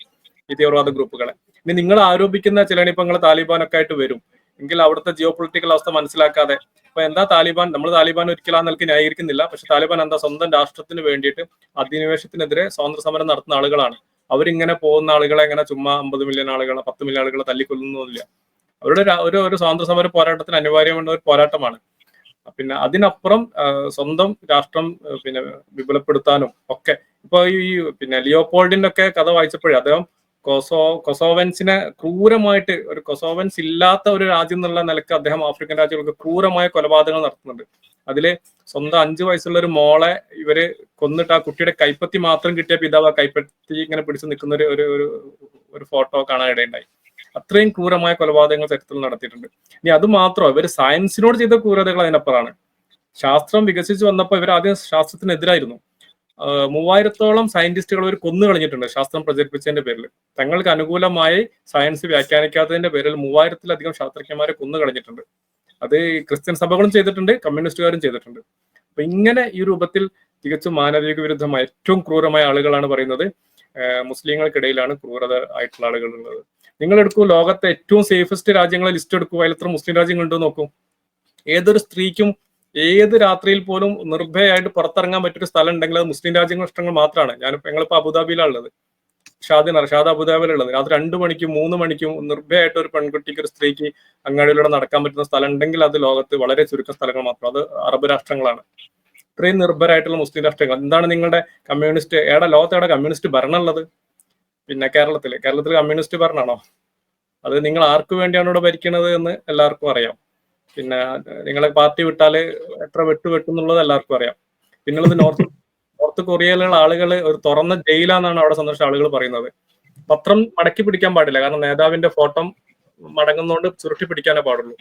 ഈ തീവ്രവാദ ഗ്രൂപ്പുകളെ. ഇനി നിങ്ങൾ ആരോപിക്കുന്ന ചില നിങ്ങൾ താലിബാനൊക്കെ ആയിട്ട് വരും എങ്കിൽ അവിടുത്തെ ജിയോ പൊളിറ്റിക്കൽ അവസ്ഥ മനസ്സിലാക്കാതെ ഇപ്പൊ എന്താ താലിബാൻ, നമ്മൾ താലിബാൻ ഒരിക്കലും ആ നിലക്ക് ന്യായീകരിക്കുന്നില്ല. പക്ഷെ താലിബാൻ എന്താ സ്വന്തം രാഷ്ട്രത്തിന് വേണ്ടിയിട്ട് അധിനിവേശത്തിനെതിരെ സ്വാതന്ത്ര്യ സമരം നടത്തുന്ന ആളുകളാണ്. അവരിങ്ങനെ പോകുന്ന ആളുകളെ എങ്ങനെ ചുമ്മാ 50 മില്യൺ ആളുകളെ 10 മില്യൺ ആളുകളെ തല്ലിക്കൊല്ലുന്നില്ല. അവരുടെ ഒരു സ്വാതന്ത്ര്യ സമര പോരാട്ടത്തിന് അനിവാര്യമായ ഒരു പോരാട്ടമാണ്. പിന്നെ അതിനപ്പുറം സ്വന്തം രാഷ്ട്രം പിന്നെ വിപുലപ്പെടുത്താനും ഒക്കെ. ഇപ്പൊ ഈ പിന്നെ ലിയോപോൾഡിന്റെ ഒക്കെ കഥ വായിച്ചപ്പോഴേ അദ്ദേഹം കൊസോവൻസിനെ ക്രൂരമായിട്ട്, ഒരു കൊസോവൻസ് ഇല്ലാത്ത ഒരു രാജ്യം എന്നുള്ള നിലക്ക് അദ്ദേഹം ആഫ്രിക്കൻ രാജ്യങ്ങൾക്ക് ക്രൂരമായ കൊലപാതകങ്ങൾ നടത്തുന്നുണ്ട്. അതില് സ്വന്തം 5 വയസ്സുള്ള ഒരു മോളെ ഇവര് കൊന്നിട്ട് ആ കുട്ടിയുടെ കൈപ്പത്തി മാത്രം കിട്ടിയ പിതാവ് ആ കൈപ്പത്തി ഇങ്ങനെ പിടിച്ചു നിൽക്കുന്ന ഒരു ഫോട്ടോ കാണാൻ ഇടയുണ്ടായി. അത്രയും ക്രൂരമായ കൊലപാതകങ്ങൾ ചരിത്രത്തിൽ നടത്തിയിട്ടുണ്ട്. ഇനി അത് മാത്രമോ, ഇവർ സയൻസിനോട് ചെയ്ത ക്രൂരതകൾ അതിനപ്പുറമാണ്. ശാസ്ത്രം വികസിച്ച് വന്നപ്പോൾ ഇവർ ആദ്യം ശാസ്ത്രത്തിനെതിരായിരുന്നു. 3000-ഓളം സയന്റിസ്റ്റുകൾ അവർ കൊന്നു കളഞ്ഞിട്ടുണ്ട് ശാസ്ത്രം പ്രചരിപ്പിച്ചതിന്റെ പേരിൽ. തങ്ങൾക്ക് അനുകൂലമായി സയൻസ് വ്യാഖ്യാനിക്കാത്തതിന്റെ പേരിൽ 3000-ലധികം ശാസ്ത്രജ്ഞന്മാരെ കൊന്നു കളഞ്ഞിട്ടുണ്ട്. അത് ക്രിസ്ത്യൻ സഭകളും ചെയ്തിട്ടുണ്ട്, കമ്മ്യൂണിസ്റ്റുകാരും ചെയ്തിട്ടുണ്ട്. അപ്പൊ ഇങ്ങനെ ഈ രൂപത്തിൽ തികച്ചും മാനവിക വിരുദ്ധമായ ഏറ്റവും ക്രൂരമായ ആളുകളാണ് പറയുന്നത് മുസ്ലിങ്ങൾക്കിടയിലാണ് ക്രൂരത ആയിട്ടുള്ള ആളുകൾ ഉള്ളത്. നിങ്ങൾ എടുക്കൂ, ലോകത്തെ ഏറ്റവും സേഫസ്റ്റ് രാജ്യങ്ങളെ ലിസ്റ്റ് എടുക്കൂ, അതിൽ എത്ര മുസ്ലിം രാജ്യങ്ങളുണ്ട് നോക്കൂ. ഏതൊരു സ്ത്രീക്കും ഏത് രാത്രിയിൽ പോലും നിർഭയമായിട്ട് പുറത്തിറങ്ങാൻ പറ്റിയൊരു സ്ഥലം ഉണ്ടെങ്കിൽ അത് മുസ്ലിം രാജ്യങ്ങൾ ഇഷ്ടങ്ങൾ മാത്രമാണ്. ഞങ്ങളിപ്പോ അബുദാബിയിലാണ് ഉള്ളത്, ഷാദ് അബുദാബിയിലുള്ളത്. രാത്രി 2 മണിക്കും 3 മണിക്കും നിർഭയമായിട്ട് ഒരു പെൺകുട്ടിക്ക്, ഒരു സ്ത്രീക്ക് അങ്ങാടിയിലൂടെ നടക്കാൻ പറ്റുന്ന സ്ഥലം ഉണ്ടെങ്കിൽ അത് ലോകത്ത് വളരെ ചുരുക്കം സ്ഥലങ്ങൾ മാത്രം. അത് അറബ് രാഷ്ട്രങ്ങളാണ്. ഇത്രയും നിർഭയരായിട്ടുള്ള മുസ്ലിം രാഷ്ട്രങ്ങൾ. എന്താണ് നിങ്ങളുടെ കമ്മ്യൂണിസ്റ്റ് ലോകത്തെ കമ്മ്യൂണിസ്റ്റ് ഭരണം ഉള്ളത്? പിന്നെ കേരളത്തിൽ കമ്മ്യൂണിസ്റ്റ് ഭരണമാണോ? അത് നിങ്ങൾ ആർക്ക് വേണ്ടിയാണ് ഇവിടെ ഭരിക്കുന്നത് എന്ന് എല്ലാവർക്കും അറിയാം. പിന്നെ നിങ്ങളെ പാർട്ടി വിട്ടാല് എത്ര വെട്ടും എന്നുള്ളത് എല്ലാവർക്കും അറിയാം. പിന്നുള്ളത് നോർത്ത് കൊറിയയിലുള്ള ആളുകൾ ഒരു തുറന്ന ജയിലാന്നാണ് അവിടെ സന്ദർശിച്ച ആളുകൾ പറയുന്നത്. പത്രം മടക്കി പിടിക്കാൻ പാടില്ല, കാരണം നേതാവിന്റെ ഫോട്ടോ മടങ്ങുന്നതുകൊണ്ട് ചുരുട്ടി പിടിക്കാനേ പാടുള്ളൂ.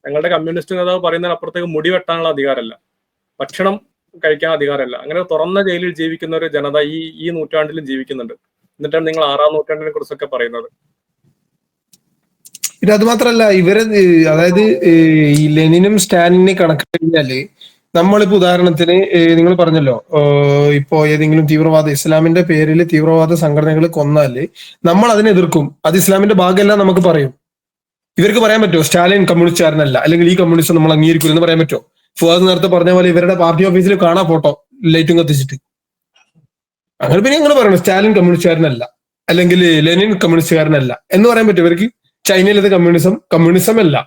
ഞങ്ങളുടെ കമ്മ്യൂണിസ്റ്റ് നേതാവ് പറയുന്നതിനപ്പുറത്തേക്ക് മുടി വെട്ടാനുള്ള അധികാരമല്ല, ഭക്ഷണം കഴിക്കാൻ അധികാരമല്ല. അങ്ങനെ തുറന്ന ജയിലിൽ ജീവിക്കുന്ന ഒരു ജനത ഈ നൂറ്റാണ്ടിലും ജീവിക്കുന്നുണ്ട്. എന്നിട്ടാണ് നിങ്ങൾ 6-ാം നൂറ്റാണ്ടിനെ കുറിച്ചൊക്കെ പറയുന്നത്. പിന്നെ അത് മാത്രല്ല, ഇവര് അതായത് ഈ ലെനിനും സ്റ്റാലിനെ കണക്ക് കഴിഞ്ഞാല് നമ്മളിപ്പോ ഉദാഹരണത്തിന് നിങ്ങൾ പറഞ്ഞല്ലോ, ഇപ്പോ ഏതെങ്കിലും ഇസ്ലാമിന്റെ പേരിൽ തീവ്രവാദ സംഘടനകൾ കൊന്നാല് നമ്മൾ അതിനെ എതിർക്കും, അത് ഇസ്ലാമിന്റെ ഭാഗമല്ല നമുക്ക് പറയും. ഇവർക്ക് പറയാൻ പറ്റുമോ സ്റ്റാലിൻ കമ്മ്യൂണിസ്റ്റുകാരനല്ല, അല്ലെങ്കിൽ ഈ കമ്മ്യൂണിസ്റ്റ് നമ്മൾ അംഗീകരിക്കില്ല എന്ന് പറയാൻ പറ്റുമോ? ഫുആദ് നേരത്തെ പറഞ്ഞ പോലെ ഇവരുടെ പാർട്ടി ഓഫീസിൽ കാണാൻ ഫോട്ടോ ലൈറ്റും കത്തിച്ചിട്ട്. അങ്ങനെ പിന്നെ നിങ്ങൾ പറയണം സ്റ്റാലിൻ കമ്മ്യൂണിസ്റ്റുകാരനല്ല, അല്ലെങ്കിൽ ലെനിൻ കമ്മ്യൂണിസ്റ്റുകാരനല്ല എന്ന് പറയാൻ പറ്റും ഇവർക്ക്? ചൈനയിലത്തെ കമ്മ്യൂണിസം അല്ല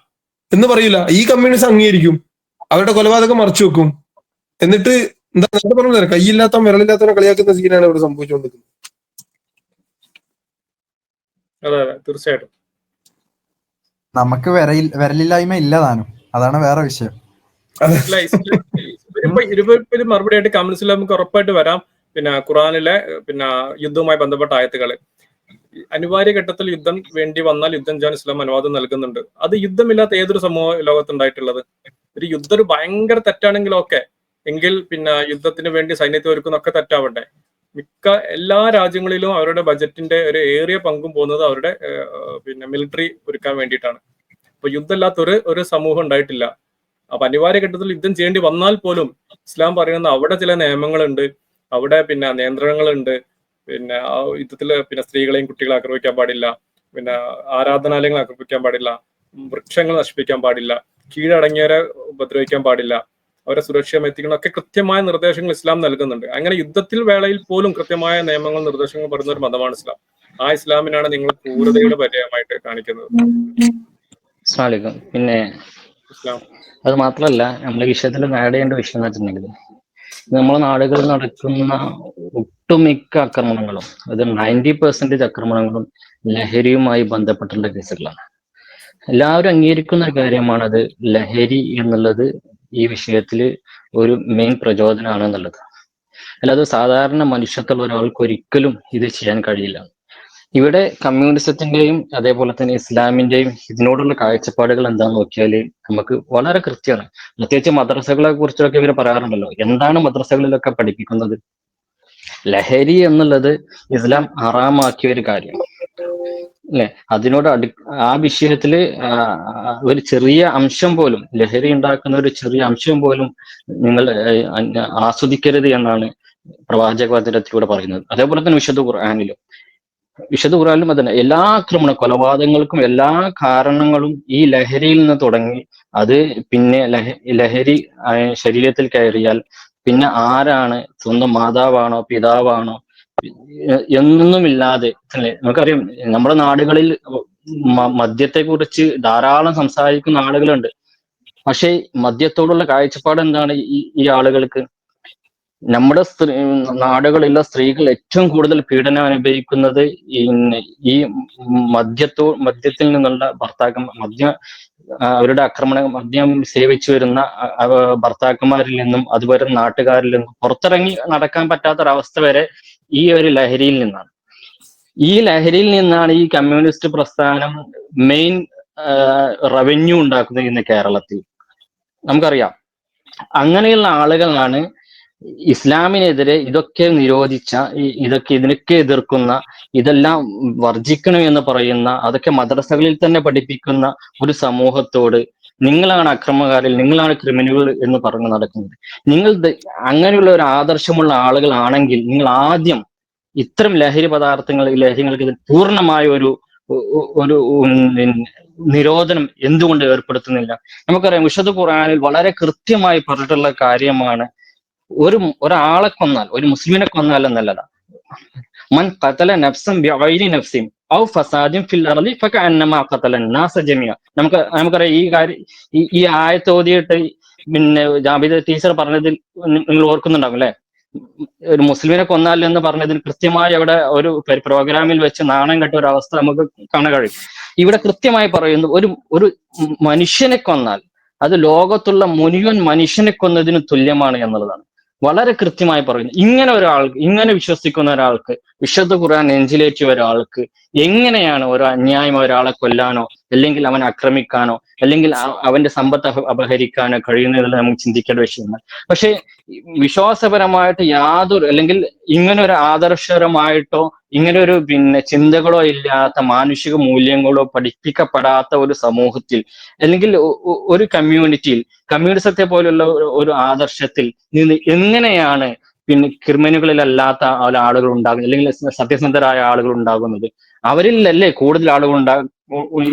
എന്ന് പറയില്ല. ഈ കമ്മ്യൂണിസം അംഗീകരിക്കും, അവരുടെ കൊലപാതകം മറച്ചു വെക്കും. എന്നിട്ട് എന്താ നേരത്തെ പറഞ്ഞത്, കൈയില്ലാത്തവൻ വിരലില്ലാത്തവനെ കളിയാക്കുന്ന സീനാണ് ഇവിടെ സംഭവിച്ചുകൊണ്ടിരിക്കുന്നത്. അതെ അതെ തീർച്ചയായിട്ടും. നമുക്ക് വിരലില്ലായ്മ ഇല്ലതാനും, അതാണ് വേറെ വിഷയം. അല്ല, ഇതിപ്പോ മറുപടി ആയിട്ട് കമ്മ്യൂണിസ്റ്റിൽ നമുക്ക് ഉറപ്പായിട്ട് വരാം. പിന്നെ ഖുറാനിലെ പിന്നെ യുദ്ധവുമായി ബന്ധപ്പെട്ട ആയത്തുകൾ, അനിവാര്യ ഘട്ടത്തിൽ യുദ്ധം വേണ്ടി വന്നാൽ യുദ്ധം ചെയ്യാൻ ഇസ്ലാം അനുവാദം നൽകുന്നുണ്ട്. അത് യുദ്ധമില്ലാത്ത ഏതൊരു സമൂഹം ലോകത്തുണ്ടായിട്ടുള്ളത്? ഒരു യുദ്ധം ഒരു ഭയങ്കര തെറ്റാണെങ്കിലൊക്കെ എങ്കിൽ പിന്നെ യുദ്ധത്തിന് വേണ്ടി സൈന്യത്തെ ഒരുക്കുന്നൊക്കെ തെറ്റാവട്ടെ. മിക്ക എല്ലാ രാജ്യങ്ങളിലും അവരുടെ ബജറ്റിന്റെ ഒരു ഏറിയ പങ്കും പോകുന്നത് അവരുടെ പിന്നെ മിലിറ്ററി ഒരുക്കാൻ വേണ്ടിയിട്ടാണ്. അപ്പൊ യുദ്ധമില്ലാത്ത ഒരു സമൂഹം ഉണ്ടായിട്ടില്ല. അപ്പൊ അനിവാര്യ ഘട്ടത്തിൽ യുദ്ധം ചെയ്യേണ്ടി വന്നാൽ പോലും ഇസ്ലാം പറയുന്ന അവിടെ ചില നിയമങ്ങളുണ്ട്, അവിടെ പിന്നെ നിയന്ത്രണങ്ങളുണ്ട്. പിന്നെ ആ യുദ്ധത്തിൽ പിന്നെ സ്ത്രീകളെയും കുട്ടികളെ ആക്രമിക്കാൻ പാടില്ല, പിന്നെ ആരാധനാലയങ്ങൾ ആക്രമിക്കാൻ പാടില്ല, വൃക്ഷങ്ങൾ നശിപ്പിക്കാൻ പാടില്ല, കീഴടങ്ങിയവരെ ഉപദ്രവിക്കാൻ പാടില്ല, അവരെ സുരക്ഷിതം എത്തിക്കണമൊക്കെ കൃത്യമായ നിർദ്ദേശങ്ങൾ ഇസ്ലാം നൽകുന്നുണ്ട്. അങ്ങനെ യുദ്ധത്തിൽ വേളയിൽ പോലും കൃത്യമായ നിയമങ്ങൾ നിർദ്ദേശങ്ങൾ പറയുന്ന ഒരു മതമാണ് ഇസ്ലാം. ആ ഇസ്ലാമിനാണ് നിങ്ങൾ ക്രൂരതയുടെ പര്യായമായിട്ട് കാണിക്കുന്നത്. പിന്നെ ഇസ്ലാം അത് മാത്രമല്ല, നമ്മളെ വിഷയത്തിൽ ആഡ് ചെയ്യേണ്ട വിഷയം എന്ന് വെച്ചിട്ടുണ്ടെങ്കിൽ, നമ്മളെ നാടുകളിൽ നടക്കുന്ന ഒട്ടുമിക്ക ആക്രമണങ്ങളും, അത് 90% ആക്രമണങ്ങളും ലഹരിയുമായി ബന്ധപ്പെട്ടുള്ള കേസുകളാണ്. എല്ലാവരും അംഗീകരിക്കുന്ന ഒരു കാര്യമാണ് അത് ലഹരി എന്നുള്ളത് ഈ വിഷയത്തിൽ ഒരു മെയിൻ പ്രചോദനമാണ് എന്നുള്ളത്. അല്ലാതെ സാധാരണ മനുഷ്യത്തുള്ള ഒരാൾക്ക് ഒരിക്കലും ഇത് ചെയ്യാൻ കഴിയില്ല. ഇവിടെ കമ്മ്യൂണിസത്തിന്റെയും അതേപോലെ തന്നെ ഇസ്ലാമിന്റെയും ഇതിനോടുള്ള കാഴ്ചപ്പാടുകൾ എന്താന്ന് നോക്കിയാൽ നമുക്ക് വളരെ കൃത്യമാണ്. പ്രത്യേകിച്ച് മദ്രസകളെ കുറിച്ചൊക്കെ ഇവർ പറയാറുണ്ടല്ലോ. എന്താണ് മദ്രസകളിലൊക്കെ പഠിപ്പിക്കുന്നത്? ലഹരി എന്നുള്ളത് ഇസ്ലാം ഹറാമാക്കിയ ഒരു കാര്യം അല്ലെ? അതിനോട് ആ വിഷയത്തില് ഒരു ചെറിയ അംശം പോലും, ലഹരി ഉണ്ടാക്കുന്ന ഒരു ചെറിയ അംശം പോലും നിങ്ങൾ ആസ്വദിക്കരുത് എന്നാണ് പ്രവാചക വചനത്തിലൂടെ പറയുന്നത്. അതേപോലെ തന്നെ വിശുദ്ധ ഖുർആനിലും അതന്നെ എല്ലാ കൊലപാതകങ്ങൾക്കും എല്ലാ കാരണങ്ങളും ഈ ലഹരിയിൽ നിന്ന് തുടങ്ങി അത് പിന്നെ ലഹരി ശരീരത്തിൽ കയറിയാൽ പിന്നെ ആരാണ്, സ്വന്തം മാതാവാണോ പിതാവാണോ എന്നൊന്നുമില്ലാതെ അല്ലെ? നമുക്കറിയാം നമ്മുടെ നാടുകളിൽ മദ്യത്തെ കുറിച്ച് ധാരാളം സംസാരിക്കുന്ന ആളുകളുണ്ട്. പക്ഷെ മദ്യത്തോടുള്ള കാഴ്ചപ്പാട് എന്താണ് ഈ ആളുകൾക്ക്? നമ്മുടെ നാടുകളിലുള്ള സ്ത്രീകൾ ഏറ്റവും കൂടുതൽ പീഡനം അനുഭവിക്കുന്നത് ഈ മദ്യത്തിൽ നിന്നുള്ള അവരുടെ മദ്യം സേവിച്ചു വരുന്ന ഭർത്താക്കന്മാരിൽ നിന്നും അതുപോലെ നാട്ടുകാരിൽ നിന്നും പുറത്തിറങ്ങി നടക്കാൻ പറ്റാത്തൊരവസ്ഥ വരെ ഈ ഒരു ലഹരിയിൽ നിന്നാണ്. ഈ ലഹരിയിൽ നിന്നാണ് ഈ കമ്മ്യൂണിസ്റ്റ് പ്രസ്ഥാനം മെയിൻ റവന്യൂ ഉണ്ടാക്കുന്നത് ഇന്ന് കേരളത്തിൽ. നമുക്കറിയാം അങ്ങനെയുള്ള ആളുകളാണ് ഇസ്ലാമിനെതിരെ ഇതൊക്കെ നിരോധിച്ച, ഇതിനൊക്കെ എതിർക്കുന്ന, ഇതെല്ലാം വർജിക്കണം എന്ന് പറയുന്ന, അതൊക്കെ മദ്രസകളിൽ തന്നെ പഠിപ്പിക്കുന്ന ഒരു സമൂഹത്തോട് നിങ്ങളാണ് അക്രമകാരികൾ, നിങ്ങളാണ് ക്രിമിനലുകൾ എന്ന് പറഞ്ഞു നടക്കുന്നത്. നിങ്ങൾ അങ്ങനെയുള്ള ഒരു ആദർശമുള്ള ആളുകളാണെങ്കിൽ നിങ്ങൾ ആദ്യം ഇത്തരം ലഹരികൾക്ക് പൂർണ്ണമായ ഒരു നിരോധനം എന്തുകൊണ്ട് ഏർപ്പെടുത്തുന്നില്ല? നമുക്കറിയാം വിശുദ്ധ ഖുർആനിൽ വളരെ കൃത്യമായി പറഞ്ഞിട്ടുള്ള കാര്യമാണ്, ഒരാളെ കൊന്നാൽ, ഒരു മുസ്ലിമിനെ കൊന്നാൽ എന്നല്ലതാ, മൻ ഖതല നഫ്സൻ ബിഗൈരി നഫ്സിൻ ഔ ഫസാദിൻ ഫിൽ അർളി ഫകഅന്നമാ ഖതല അന്നാസ ജമിഅ. നമുക്കറിയാം ഈ ആയത്ത് ഓതിയിട്ട് പിന്നെ ജാബിദ ടീച്ചർ പറഞ്ഞതിൽ നിങ്ങൾ ഓർക്കുന്നുണ്ടാവും അല്ലെ? ഒരു മുസ്ലിമിനെ കൊന്നാൽ എന്ന് പറഞ്ഞതിൽ കൃത്യമായി അവിടെ ഒരു പ്രോഗ്രാമിൽ വെച്ച് നാണം കെട്ട ഒരു അവസ്ഥ നമുക്ക് കാണാൻ കഴിയും. ഇവിടെ കൃത്യമായി പറയുന്നു, ഒരു മനുഷ്യനെ കൊന്നാൽ അത് ലോകത്തുള്ള മുഴുവൻ മനുഷ്യനെ കൊന്നതിന് തുല്യമാണ് എന്നുള്ളതാണ് വളരെ കൃത്യമായി പറയുന്നു. ഇങ്ങനെ വിശ്വസിക്കുന്ന ഒരാൾക്ക്, വിശുദ്ധ ഖുർആൻ നെഞ്ചിലേറ്റിയ ഒരാൾക്ക് എങ്ങനെയാണ് ഒരു അന്യായം ഒരാളെ കൊല്ലാനോ അല്ലെങ്കിൽ അവനെ ആക്രമിക്കാനോ അല്ലെങ്കിൽ അവന്റെ സമ്പത്ത് അപഹരിക്കാനോ കഴിയുന്നതെന്ന് നമുക്ക് ചിന്തിക്കേണ്ട വിഷയമാണ്. പക്ഷെ വിശ്വാസപരമായിട്ട് അല്ലെങ്കിൽ ഇങ്ങനെ ഒരു ആദർശപരമായിട്ടോ ഇങ്ങനെ ഒരു ചിന്തകളോ ഇല്ലാത്ത, മാനുഷിക മൂല്യങ്ങളോ പഠിപ്പിക്കപ്പെടാത്ത ഒരു സമൂഹത്തിൽ അല്ലെങ്കിൽ ഒരു കമ്മ്യൂണിറ്റിയിൽ, കമ്മ്യൂണിസത്തെ പോലുള്ള ഒരു ആദർശത്തിൽ നിന്ന് എങ്ങനെയാണ് പിന്നെ ക്രിമിനലുകളിലല്ലാത്ത ആളുകൾ ഉണ്ടാകുന്നത്, അല്ലെങ്കിൽ സത്യസന്ധരായ ആളുകൾ ഉണ്ടാകുന്നത്? അവരിലല്ലേ കൂടുതൽ ആളുകൾ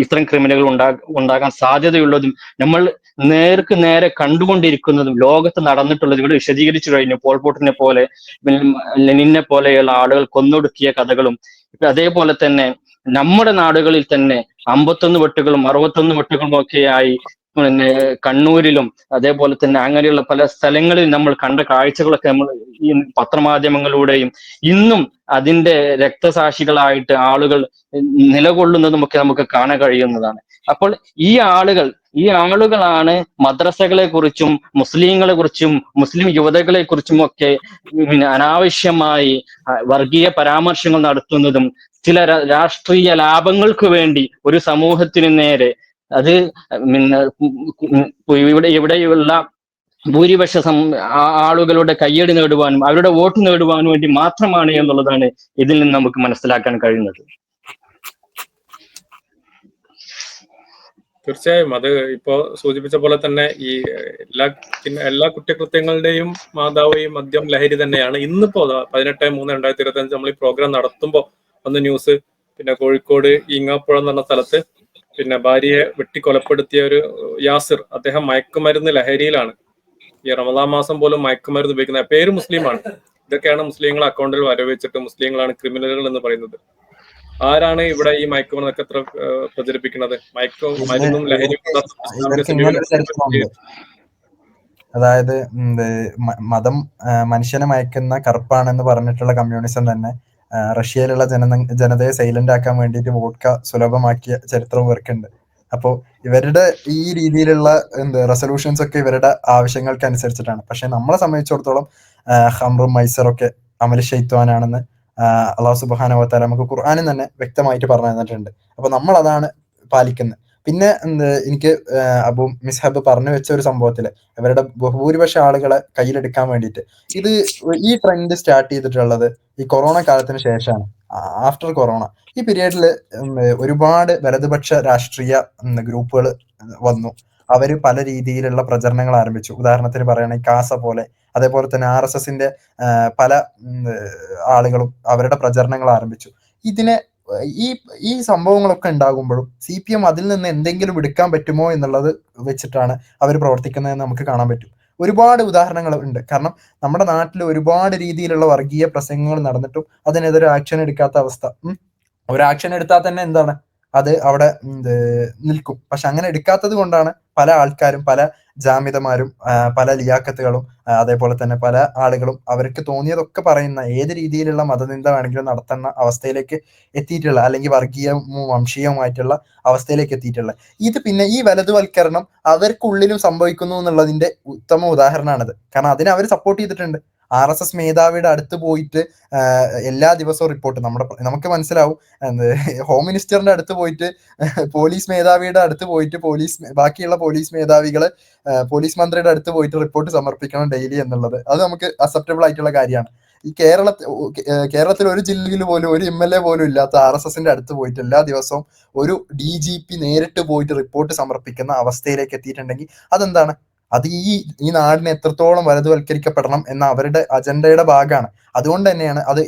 ഇത്തരം ക്രിമിനലുകൾ ഉണ്ടാകാൻ സാധ്യതയുള്ളതും നമ്മൾ നേർക്ക് നേരെ കണ്ടുകൊണ്ടിരിക്കുന്നതും ലോകത്ത് നടന്നിട്ടുള്ളത് ഇവിടെ വിശദീകരിച്ചു കഴിഞ്ഞു. പോൾപോട്ടിനെ പോലെ, ലെനിനെ പോലെയുള്ള ആളുകൾ കൊന്നൊടുക്കിയ കഥകളും, അതേപോലെ തന്നെ നമ്മുടെ നാടുകളിൽ തന്നെ 51 വെട്ടുകളും 61 വെട്ടുകളും ഒക്കെയായി പിന്നെ കണ്ണൂരിലും അതേപോലെ തന്നെ അങ്ങനെയുള്ള പല സ്ഥലങ്ങളിൽ നമ്മൾ കണ്ട കാഴ്ചകളൊക്കെ നമ്മൾ ഈ പത്രമാധ്യമങ്ങളിലൂടെയും ഇന്നും അതിന്റെ രക്തസാക്ഷികളായിട്ട് ആളുകൾ നിലകൊള്ളുന്നതുമൊക്കെ നമുക്ക് കാണാൻ കഴിയുന്നതാണ്. അപ്പോൾ ഈ ആളുകളാണ് മദ്രസകളെ കുറിച്ചും മുസ്ലിങ്ങളെ കുറിച്ചും മുസ്ലിം യുവതകളെ കുറിച്ചും ഒക്കെ പിന്നെ അനാവശ്യമായി വർഗീയ പരാമർശങ്ങൾ നടത്തുന്നതും ചില രാഷ്ട്രീയ ലാഭങ്ങൾക്ക് വേണ്ടി ഒരു സമൂഹത്തിന് നേരെ അത് പിന്നെ ഇവിടെയുള്ള ഭൂരിപക്ഷ ആളുകളുടെ കയ്യടി നേടുവാനും അവരുടെ വോട്ട് നേടുവാനും വേണ്ടി മാത്രമാണ് എന്നുള്ളതാണ് ഇതിൽ നിന്ന് നമുക്ക് മനസ്സിലാക്കാൻ കഴിയുന്നത്. തീർച്ചയായും അത് ഇപ്പോ സൂചിപ്പിച്ച പോലെ തന്നെ ഈ എല്ലാ കുറ്റകൃത്യങ്ങളുടെയും മാതാവ് ഈ മദ്യം ലഹരി തന്നെയാണ്. ഇന്നിപ്പോ 18/3/2025 നമ്മൾ ഈ പ്രോഗ്രാം നടത്തുമ്പോൾ ഒന്ന് ന്യൂസ്, പിന്നെ കോഴിക്കോട് ഈങ്ങാപ്പുഴ എന്ന് പറഞ്ഞ സ്ഥലത്ത് പിന്നെ ഭാര്യയെ വെട്ടിക്കൊലപ്പെടുത്തിയ ഒരു യാസിർ, അദ്ദേഹം മയക്കുമരുന്ന് ലഹരിയിലാണ്. ഈ റമദാൻ മാസം പോലും മയക്കുമരുന്ന് ഉപയോഗിക്കുന്ന, പേര് മുസ്ലിമാണ്. ഇതൊക്കെയാണ് മുസ്ലിങ്ങളെ അക്കൗണ്ടിൽ വരവെച്ചിട്ട് മുസ്ലിങ്ങളാണ് ക്രിമിനലുകൾ എന്ന് പറയുന്നത്. ആരാണ് ഇവിടെ ഈ മയക്കുമരുന്നൊക്കെ എത്ര പ്രചരിപ്പിക്കുന്നത്? മയക്കുമരുന്നും ലഹരിയും ഇവർക്ക് ഇങ്ങനെ ഒരു ചരിത്രമുണ്ട്. അതായത് മതം മനുഷ്യനെ മയക്കുന്ന കറുപ്പാണെന്ന് പറഞ്ഞിട്ടുള്ള കമ്മ്യൂണിസം തന്നെ റഷ്യയിലുള്ള ജനതയെ സൈലന്റ് ആക്കാൻ വേണ്ടിയിട്ട് വോഡ്ക സുലഭമാക്കിയ ചരിത്രം ഇവർക്കുണ്ട്. അപ്പോൾ ഇവരുടെ ഈ രീതിയിലുള്ള റെസൊല്യൂഷൻസ് ഒക്കെ ഇവരുടെ ആവശ്യങ്ങൾക്ക് അനുസരിച്ചിട്ടാണ്. പക്ഷെ നമ്മളെ സംബന്ധിച്ചിടത്തോളം ഹംറും മൈസറൊക്കെ അമൽ ഷെയ്ത്വാനാണെന്ന് അള്ളാഹു സുബ്ഹാനഹു വ തആല നമുക്ക് ഖുർആനിൽ തന്നെ വ്യക്തമായിട്ട് പറഞ്ഞു തന്നിട്ടുണ്ട്. അപ്പൊ നമ്മൾ അതാണ് പാലിക്കുന്നത്. പിന്നെ എനിക്ക് അബു മിസ്ഹബ് പറഞ്ഞു വെച്ച ഒരു സംഭവത്തില് ഇവരുടെ ബഹുഭൂരിപക്ഷ ആളുകളെ കയ്യിലെടുക്കാൻ വേണ്ടിയിട്ട് ഈ ട്രെൻഡ് സ്റ്റാർട്ട് ചെയ്തിട്ടുള്ളത് ഈ കൊറോണ കാലത്തിന് ശേഷമാണ്. ആഫ്റ്റർ കൊറോണ ഈ പീരീഡിൽ ഒരുപാട് വലതുപക്ഷ രാഷ്ട്രീയ ഗ്രൂപ്പുകൾ വന്നു. അവര് പല രീതിയിലുള്ള പ്രചരണങ്ങൾ ആരംഭിച്ചു. ഉദാഹരണത്തിന് പറയുകയാണെങ്കിൽ കാസ പോലെ, അതേപോലെ തന്നെ RSSന്റെ പല ആളുകളും അവരുടെ പ്രചരണങ്ങൾ ആരംഭിച്ചു. ഈ സംഭവങ്ങളൊക്കെ ഉണ്ടാകുമ്പോഴും CPM അതിൽ നിന്ന് എന്തെങ്കിലും എടുക്കാൻ പറ്റുമോ എന്നുള്ളത് വെച്ചിട്ടാണ് അവർ പ്രവർത്തിക്കുന്നതെന്ന് നമുക്ക് കാണാൻ പറ്റും. ഒരുപാട് ഉദാഹരണങ്ങൾ ഉണ്ട്. കാരണം നമ്മുടെ നാട്ടിൽ ഒരുപാട് രീതിയിലുള്ള വർഗീയ പ്രസംഗങ്ങൾ നടന്നിട്ടും അതിനെതിരെ ആക്ഷൻ എടുക്കാത്ത അവസ്ഥ. ഒരു ആക്ഷൻ എടുത്താൽ തന്നെ എന്താണ് അത് അവിടെ നിൽക്കും. പക്ഷെ അങ്ങനെ എടുക്കാത്തത് കൊണ്ടാണ് പല ആൾക്കാരും, പല ജാമിതമാരും, പല ലിയാക്കത്തുകളും, അതേപോലെ തന്നെ പല ആളുകളും അവർക്ക് തോന്നിയതൊക്കെ പറയുന്ന, ഏത് രീതിയിലുള്ള മതനിന്ദ വേണമെങ്കിലും നടത്തുന്ന അവസ്ഥയിലേക്ക് എത്തിയിട്ടുള്ള, അല്ലെങ്കിൽ വർഗീയവും വംശീയവുമായിട്ടുള്ള അവസ്ഥയിലേക്ക് എത്തിയിട്ടുള്ള ഇത് പിന്നെ ഈ വലതുവൽക്കരണം അവർക്കുള്ളിലും സംഭവിക്കുന്നു എന്നുള്ളതിന്റെ ഉത്തമ ഉദാഹരണമാണിത്. കാരണം അതിനെ അവർ സപ്പോർട്ട് ചെയ്തിട്ടുണ്ട്. RSS മേധാവിയുടെ അടുത്ത് പോയിട്ട് എല്ലാ ദിവസവും റിപ്പോർട്ട് നമുക്ക് മനസ്സിലാവും. ഹോം മിനിസ്റ്ററിന്റെ അടുത്ത് പോയിട്ട്, പോലീസ് മേധാവിയുടെ അടുത്ത് പോയിട്ട്, ബാക്കിയുള്ള പോലീസ് മേധാവികള് പോലീസ് മന്ത്രിയുടെ അടുത്ത് പോയിട്ട് റിപ്പോർട്ട് സമർപ്പിക്കണം ഡെയിലി എന്നുള്ളത്. അത് നമുക്ക് അക്സെപ്റ്റബിൾ ആയിട്ടുള്ള കാര്യമാണ്. ഈ കേരളത്തിൽ ഒരു ജില്ലയിൽ പോലും ഒരു MLA പോലും ഇല്ലാത്ത RSSന്റെ അടുത്ത് പോയിട്ട് എല്ലാ ദിവസവും ഒരു DGP നേരിട്ട് പോയിട്ട് റിപ്പോർട്ട് സമർപ്പിക്കുന്ന അവസ്ഥയിലേക്ക് എത്തിയിട്ടുണ്ടെങ്കിൽ അതെന്താണ്? അത് ഈ നാടിനെ എത്രത്തോളം വലതുവൽക്കരിക്കപ്പെടണം എന്ന അവരുടെ അജണ്ടയുടെ ഭാഗമാണ്. അതുകൊണ്ട് തന്നെയാണ് അത്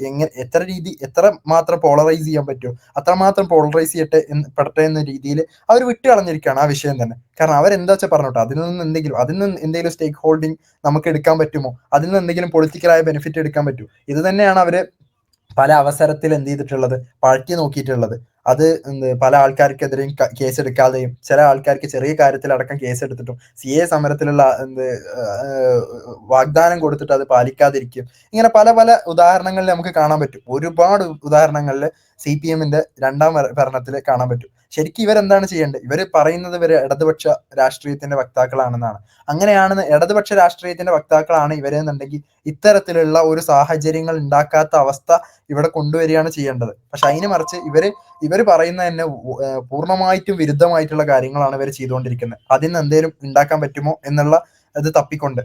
എത്ര മാത്രം പോളറൈസ് ചെയ്യാൻ പറ്റുമോ അത്രമാത്രം പോളറൈസ് പെടട്ടെ എന്ന രീതിയിൽ അവർ വിട്ടുകളഞ്ഞിരിക്കുകയാണ് ആ വിഷയം തന്നെ. കാരണം അവരെന്താ വെച്ചാൽ പറഞ്ഞോട്ടെ, അതിൽ നിന്ന് എന്തെങ്കിലും സ്റ്റേക്ക് ഹോൾഡിംഗ് നമുക്ക് എടുക്കാൻ പറ്റുമോ, അതിൽ നിന്ന് എന്തെങ്കിലും പൊളിറ്റിക്കലായ ബെനിഫിറ്റ് എടുക്കാൻ പറ്റുമോ? ഇത് തന്നെയാണ് അവര് പല അവസരത്തിൽ എന്ത് ചെയ്തിട്ടുള്ളത്, പഴറ്റി നോക്കിയിട്ടുള്ളത്. അത് പല ആൾക്കാർക്കെതിരെയും കേസെടുക്കാതെയും, ചില ആൾക്കാർക്ക് ചെറിയ കാര്യത്തിലടക്കം കേസെടുത്തിട്ടും, CA സമരത്തിലുള്ള വാഗ്ദാനം കൊടുത്തിട്ട് അത് പാലിക്കാതിരിക്കും. ഇങ്ങനെ പല പല ഉദാഹരണങ്ങളിൽ നമുക്ക് കാണാൻ പറ്റും. ഒരുപാട് ഉദാഹരണങ്ങളിൽ CPMന്റെ രണ്ടാം ഭരണത്തിൽ കാണാൻ പറ്റും. ശരിക്കും ഇവരെന്താണ് ചെയ്യേണ്ടത്? ഇവർ പറയുന്നത് ഇവര് ഇടതുപക്ഷ രാഷ്ട്രീയത്തിന്റെ വക്താക്കളാണെന്നാണ്. അങ്ങനെയാണെന്ന് ഇടതുപക്ഷ രാഷ്ട്രീയത്തിന്റെ വക്താക്കളാണ് ഇവരെന്നുണ്ടെങ്കിൽ ഇത്തരത്തിലുള്ള ഒരു സാഹചര്യങ്ങൾ ഉണ്ടാക്കാത്ത അവസ്ഥ ഇവിടെ കൊണ്ടുവരികയാണ് ചെയ്യേണ്ടത്. പക്ഷെ അതിന് മറിച്ച് ഇവര് പറയുന്ന തന്നെ പൂർണ്ണമായിട്ടും വിരുദ്ധമായിട്ടുള്ള കാര്യങ്ങളാണ് ഇവർ ചെയ്തുകൊണ്ടിരിക്കുന്നത്. അതിൽ നിന്ന് എന്തെങ്കിലും ഉണ്ടാക്കാൻ പറ്റുമോ എന്നുള്ള ഇത് തപ്പിക്കൊണ്ട്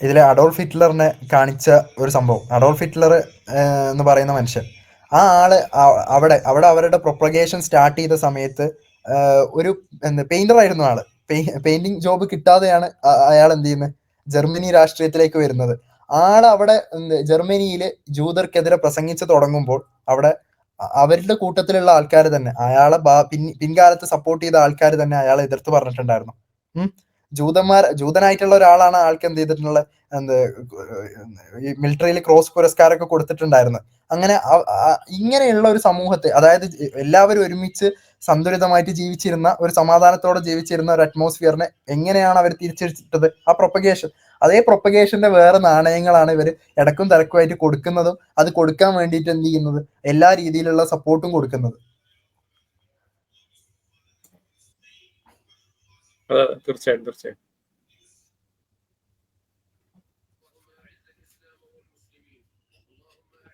ഇതിലെ അഡോൾഫ് ഹിറ്റ്ലറിനെ കാണിച്ച ഒരു സംഭവം. അഡോൾഫ് ഹിറ്റ്ലർ എന്ന് പറയുന്ന മനുഷ്യൻ, ആ ആള് അവിടെ അവരുടെ പ്രൊപ്പഗേഷൻ സ്റ്റാർട്ട് ചെയ്ത സമയത്ത് ഒരു പെയിന്റർ ആയിരുന്നു ആള്. പെയിന്റിങ് ജോബ് കിട്ടാതെയാണ് അയാൾ എന്ത് ചെയ്യുന്നത്, ജർമ്മനി രാഷ്ട്രീയത്തിലേക്ക് വരുന്നത്. അവിടെ ജർമ്മനിയിൽ ജൂതർക്കെതിരെ പ്രസംഗിച്ച് തുടങ്ങുമ്പോൾ അവിടെ അവരുടെ കൂട്ടത്തിലുള്ള ആൾക്കാർ തന്നെ അയാളെ പിൻകാലത്ത് സപ്പോർട്ട് ചെയ്ത ആൾക്കാർ തന്നെ അയാളെ എതിർത്ത് പറഞ്ഞിട്ടുണ്ടായിരുന്നു. ജൂതനായിട്ടുള്ള ഒരാളാണ് ആൾക്ക് എന്ത് ചെയ്തിട്ടുള്ള ഈ മിലിറ്ററിയിൽ ക്രോസ് പുരസ്കാരമൊക്കെ കൊടുത്തിട്ടുണ്ടായിരുന്നു. അങ്ങനെ ഇങ്ങനെയുള്ള ഒരു സമൂഹത്തെ, അതായത് എല്ലാവരും ഒരുമിച്ച് സന്തുലിതമായിട്ട് ജീവിച്ചിരുന്ന ഒരു സമാധാനത്തോടെ ജീവിച്ചിരുന്ന ഒരു അറ്റ്മോസ്ഫിയറിനെ എങ്ങനെയാണ് അവർ തിരിച്ചെടുത്തത്? ആ പ്രൊപ്പഗേഷൻ, അതേ പ്രൊപ്പഗേഷന്റെ വേറെ നാണയങ്ങളാണ് ഇവർ ഇടക്കും തലക്കുമായിട്ട് കൊടുക്കുന്നതും അത് കൊടുക്കാൻ വേണ്ടിയിട്ട് എന്ത് ചെയ്യുന്നത്, എല്ലാ രീതിയിലുള്ള സപ്പോർട്ടും കൊടുക്കുന്നത്. തീർച്ചയായും തീർച്ചയായും.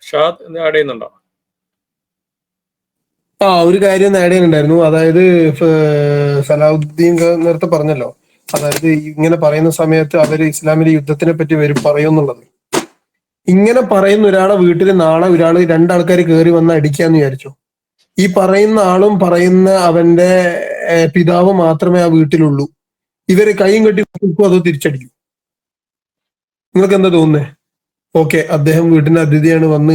ഷാദ് ആഡ് ചെയ്യുന്നുണ്ടോ? ഒരു കാര്യം ആഡ് ചെയ്യാനുണ്ടായിരുന്നു. അതായത് സലാഹുദ്ദീൻ നേരത്തെ പറഞ്ഞല്ലോ, അതായത് ഇങ്ങനെ പറയുന്ന സമയത്ത് അവര് ഇസ്ലാമിലെ യുദ്ധത്തിനെ പറ്റി പറയുന്നുള്ളത്. ഇങ്ങനെ പറയുന്ന ഒരാളെ വീട്ടിൽ നാളെ രണ്ടാൾക്കാർ കയറി വന്ന് അടിക്കാന്ന് വിചാരിച്ചു. ഈ പറയുന്ന ആളും പറയുന്ന അവന്റെ പിതാവ് മാത്രമേ ആ വീട്ടിലുള്ളൂ. ഇവര് കൈയും കെട്ടി നിൽക്കും, അതോ തിരിച്ചടിക്കും? നിങ്ങൾക്ക് എന്താ തോന്നുന്നേ? ഓക്കെ, അദ്ദേഹം വീട്ടിന്റെ അതിഥിയാണ്, വന്ന്